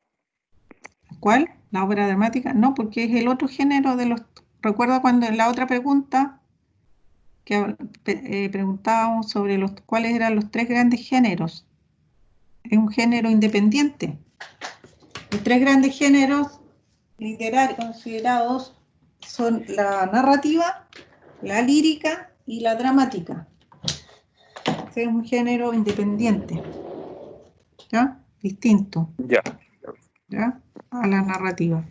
¿Cuál? ¿La obra dramática? No, porque es el otro género de los... Recuerda cuando en la otra pregunta que preguntábamos sobre cuáles eran los tres grandes géneros. Es un género independiente. Los tres grandes géneros literarios considerados son la narrativa, la lírica y la dramática. Este es un género independiente, ¿ya? Distinto, Ya. ¿ya? A la narrativa.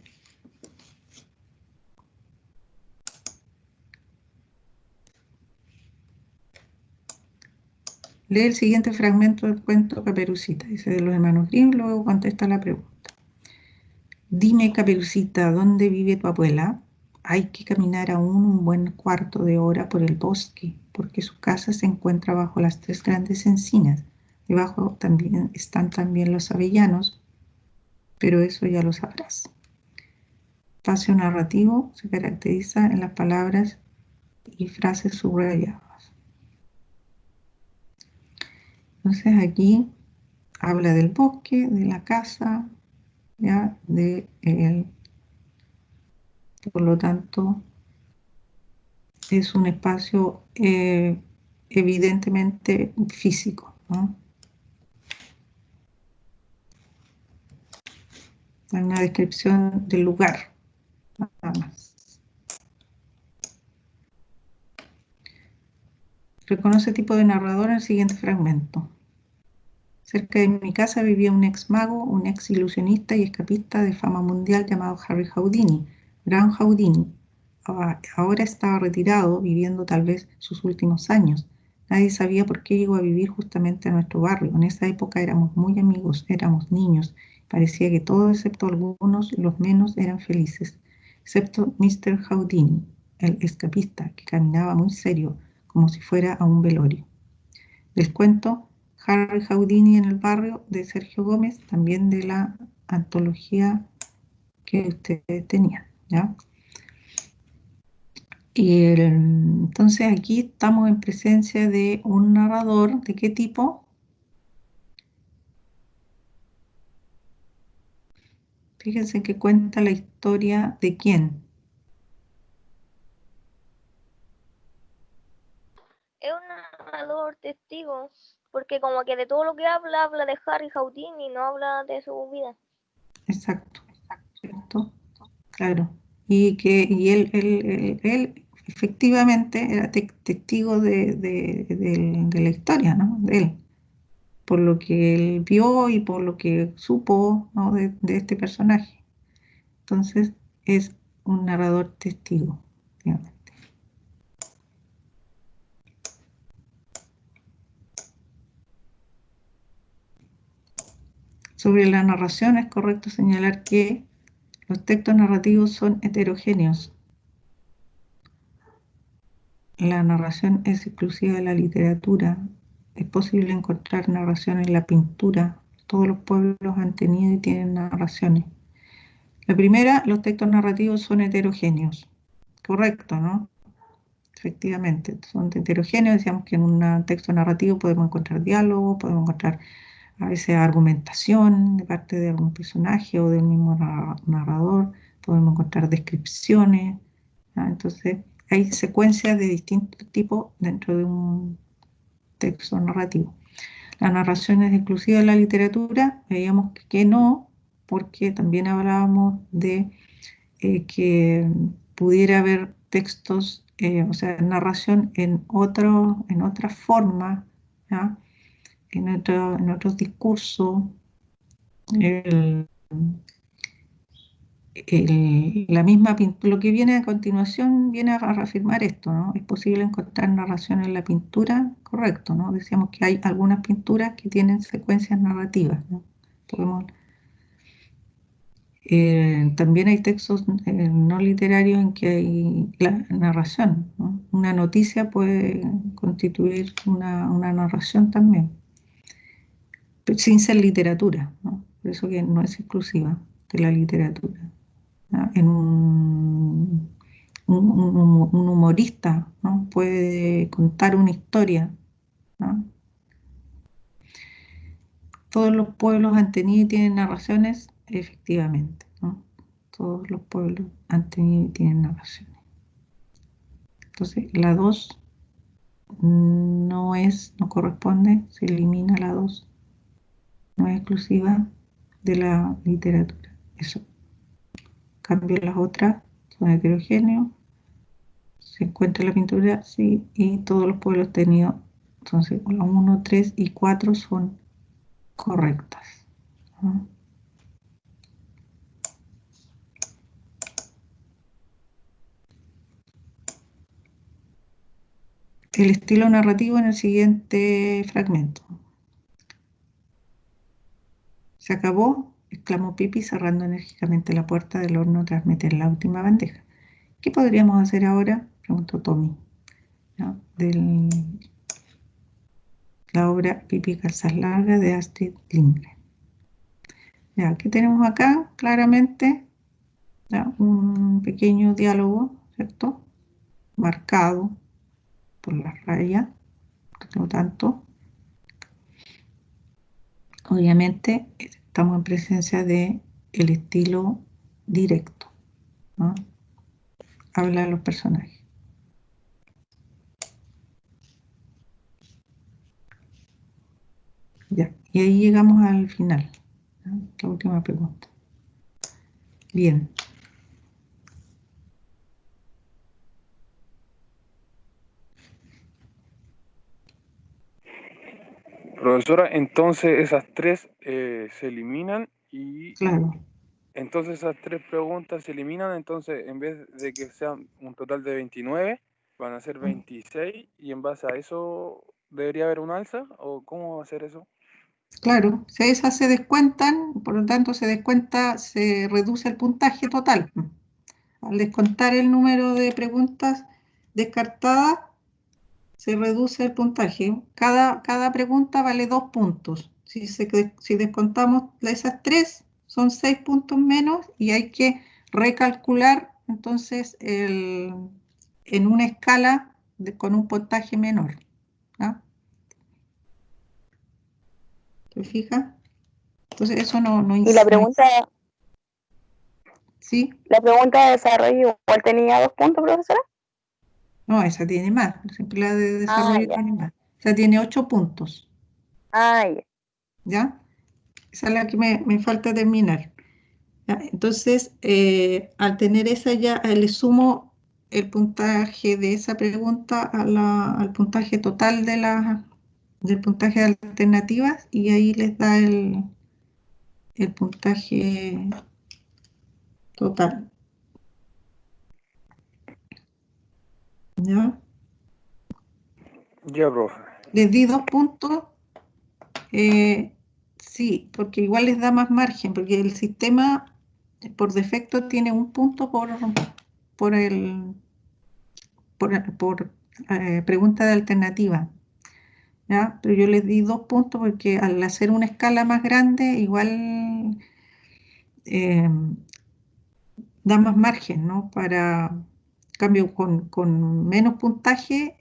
Lee el siguiente fragmento del cuento Caperucita, dice de los hermanos Grimm, luego contesta la pregunta. Dime, Caperucita, ¿dónde vive tu abuela? Hay que caminar aún un buen cuarto de hora por el bosque, porque su casa se encuentra bajo las tres grandes encinas. Debajo están también los avellanos, pero eso ya lo sabrás. Espacio narrativo se caracteriza en las palabras y frases subrayadas. Entonces aquí habla del bosque, de la casa, ¿ya? Por lo tanto, es un espacio evidentemente físico, ¿no? Hay una descripción del lugar, nada más. reconoce tipo de narrador en el siguiente fragmento. Cerca de mi casa vivía un ex mago, un ex ilusionista y escapista de fama mundial llamado Harry Houdini, Gran Houdini. Ahora estaba retirado, viviendo tal vez sus últimos años. Nadie sabía por qué llegó a vivir justamente a nuestro barrio. En esa época éramos muy amigos, éramos niños. Parecía que todos, excepto algunos, los menos, eran felices. Excepto Mr. Houdini, el escapista, que caminaba muy serio, como si fuera a un velorio. Del cuento Harry Houdini en el barrio de Sergio Gómez, también de la antología que ustedes tenían, ¿ya? Entonces aquí estamos en presencia de un narrador, ¿de qué tipo? Fíjense que cuenta la historia de quién. Es un narrador testigo, porque como que de todo lo que habla, habla de Harry Houdini y no habla de su vida. Exacto, ¿cierto? Claro. Y él efectivamente era testigo de la historia, ¿no? De él, por lo que él vio y por lo que supo, ¿no? de este personaje. Entonces es un narrador testigo, efectivamente. Sobre la narración es correcto señalar que los textos narrativos son heterogéneos. La narración es exclusiva de la literatura. Es posible encontrar narración en la pintura. Todos los pueblos han tenido y tienen narraciones. La primera, los textos narrativos son heterogéneos. Correcto, ¿no? Efectivamente, son heterogéneos. Decíamos que en un texto narrativo podemos encontrar diálogo, podemos encontrar a veces argumentación de parte de algún personaje o del mismo narrador, podemos encontrar descripciones, ¿ya? Entonces, hay secuencias de distintos tipos dentro de un texto narrativo. La narración es exclusiva de la literatura, veíamos que no, porque también hablábamos de que pudiera haber textos, o sea, narración en otra forma, ¿ya? En otros discursos. El- la misma lo que viene a continuación viene a reafirmar esto, ¿no? Es posible encontrar narración en la pintura, correcto, ¿no? Decíamos que hay algunas pinturas que tienen secuencias narrativas, ¿no? También hay textos no literarios en que hay la narración, ¿no? Una noticia puede constituir una narración también, pero sin ser literatura, ¿no? Por eso que no es exclusiva de la literatura. ¿No? Un humorista, ¿no? Puede contar una historia, ¿no? Todos los pueblos han tenido y tienen narraciones, efectivamente, ¿no? Todos los pueblos han tenido y tienen narraciones. Entonces, la 2 no corresponde, se elimina la 2, no es exclusiva de la literatura. Eso. En cambio, las otras son heterogéneos. Se encuentra la pintura, sí, y todos los pueblos tenidos. Entonces, la 1, 3 y 4 son correctas, ¿no? El estilo narrativo en el siguiente fragmento. ¿Se acabó?, exclamó Pipi cerrando enérgicamente la puerta del horno tras meter la última bandeja. ¿Qué podríamos hacer ahora?, preguntó Tommy, ¿no? De la obra Pipi Calzas Largas de Astrid Lindgren. Ya, ¿qué tenemos acá? Claramente, ¿ya? Un pequeño diálogo, ¿cierto? Marcado por las rayas, por lo tanto, obviamente estamos en presencia de el estilo directo, ¿no? Habla de los personajes. Ya, y ahí llegamos al final, ¿no? La última pregunta. Bien. Profesora, entonces esas tres se eliminan y Claro, entonces esas tres preguntas se eliminan, entonces en vez de que sean un total de 29, van a ser 26 y en base a eso debería haber un alza, ¿o cómo va a ser eso? claro. Si esas se descuentan, por lo tanto se descuenta, se reduce el puntaje total. Al descontar el número de preguntas descartadas, se reduce el puntaje. Cada pregunta vale 2 puntos. Si descontamos esas tres, son 6 puntos menos y hay que recalcular entonces en una escala con un puntaje menor. ¿Ah? ¿Te fijas? Entonces eso no Y la pregunta, ¿sí? la pregunta de desarrollo igual tenía 2 puntos, profesora. No, esa tiene más. Siempre la de Ah, desarrollo ya. tiene más. O sea, tiene 8 puntos. Ah, ya. ¿Ya? Esa es la que me falta terminar. ¿Ya? Entonces, al tener esa ya, le sumo el puntaje de esa pregunta al puntaje total del puntaje de alternativas y ahí les da el puntaje total. ¿Ya? Ya, profe. Les di 2 puntos, sí, porque igual les da más margen, porque el sistema por defecto tiene un punto por el por pregunta de alternativa, ¿ya? Pero yo les di 2 puntos porque al hacer una escala más grande, igual eh, da más margen, ¿no? Cambio con menos puntaje,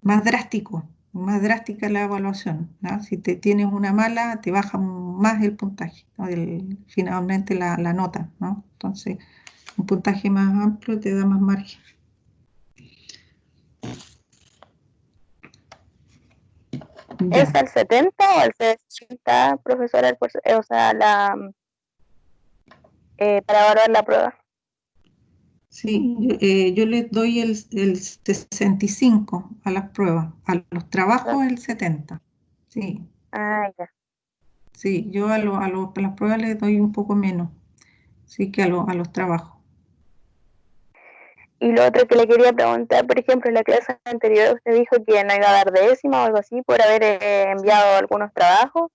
más drástica la evaluación, ¿no? Si te tienes una mala, te baja más el puntaje, ¿no? Finalmente la nota, ¿no? Entonces, un puntaje más amplio te da más margen. ¿Es Ya. al 70 o al 60, profesora, o sea, para evaluar la prueba? Sí, yo les doy el 65 a las pruebas, a los trabajos el 70. Sí, Ah, ya. sí, yo a las pruebas les doy un poco menos, sí que a los trabajos. Y lo otro que le quería preguntar, por ejemplo, en la clase anterior usted dijo que no iba a dar décima o algo así por haber enviado algunos trabajos.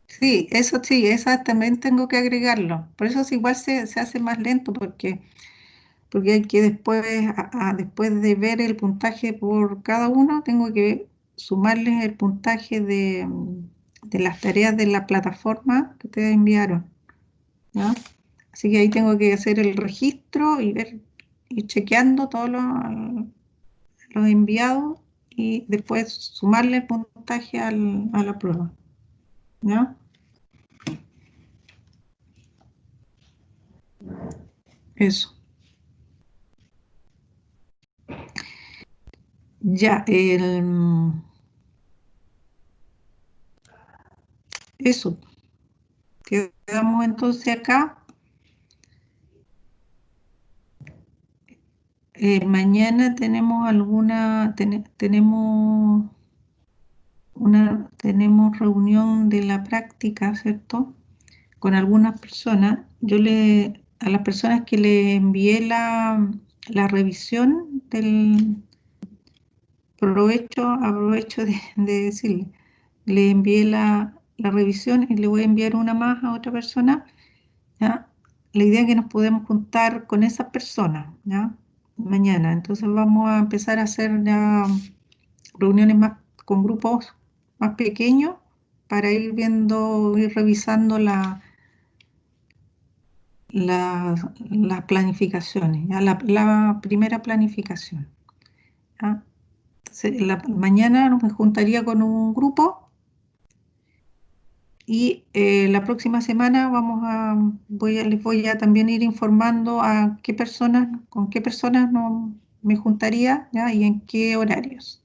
Sí, eso sí, esa también tengo que agregarlo. Por eso igual se hace más lento porque hay que después, después de ver el puntaje por cada uno, tengo que sumarles el puntaje de las tareas de la plataforma que ustedes enviaron, ¿ya? Así que ahí tengo que hacer el registro y ir chequeando todos los enviados y después sumarle el puntaje a la prueba, ¿ya? Eso. Ya, eso. Quedamos entonces acá. Mañana tenemos tenemos reunión de la práctica, ¿cierto? Con algunas personas. A las personas que le envié la revisión aprovecho de decirle, le envié la revisión y le voy a enviar una más a otra persona, ¿ya? La idea es que nos podemos juntar con esas personas, ¿ya? Mañana. Entonces vamos a empezar a hacer ya reuniones más con grupos más pequeños para ir revisando las planificaciones, ¿ya? La primera planificación, ¿ya? Entonces, mañana me juntaría con un grupo y la próxima semana les voy a también ir informando con qué personas me juntaría, ¿ya? Y en qué horarios.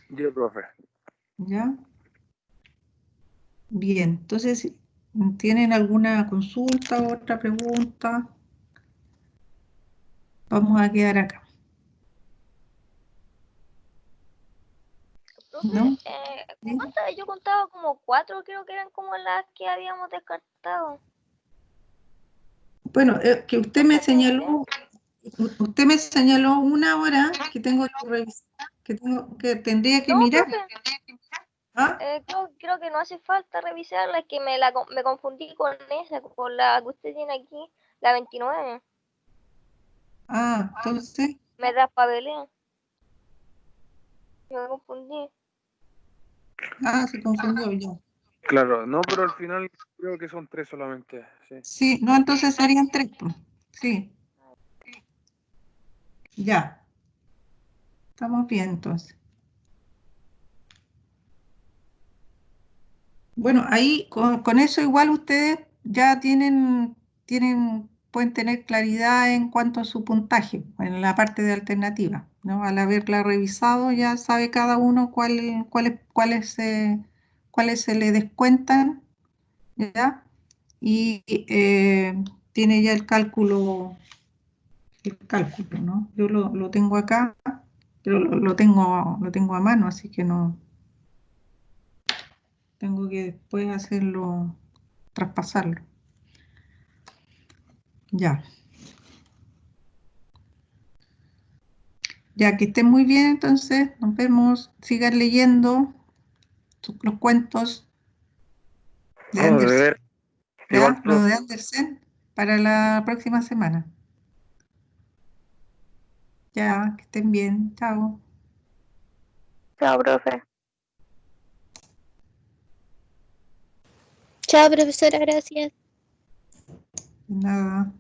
Ya, profe. ¿Ya? Bien, entonces, ¿tienen alguna consulta o otra pregunta? vamos a quedar acá. Profe, ¿No? ¿cuántas? Yo contaba como 4, creo que eran como las que habíamos descartado. Bueno, que usted me señaló una hora que tengo que revisar, que tendría que No, mirar. profe, ¿Ah? creo que no hace falta revisarla, es que me confundí con esa, con la que usted tiene aquí, la 29. Ah, entonces, Me traspapelé. Me confundí. se confundió ya. Claro, no, pero al final creo que son 3 solamente. Sí. Sí, no, entonces serían 3, pues. Sí, ya. Estamos bien, entonces. Bueno, ahí con eso igual ustedes ya pueden tener claridad en cuanto a su puntaje en la parte de alternativa, ¿no? Al haberla revisado ya sabe cada uno cuáles se le descuentan, ¿ya? Y tiene ya el cálculo, ¿no? Yo lo tengo acá, pero lo tengo a mano, así que no tengo que después hacerlo, traspasarlo. Ya. Ya que estén muy bien, entonces nos vemos. Sigan leyendo los cuentos de Vamos a Andersen, ver. Igual, ¿ya? Lo profe. de Andersen para la próxima semana. Ya, que estén bien. Chao. Chao, profe. Chao, profesora, gracias. De nada.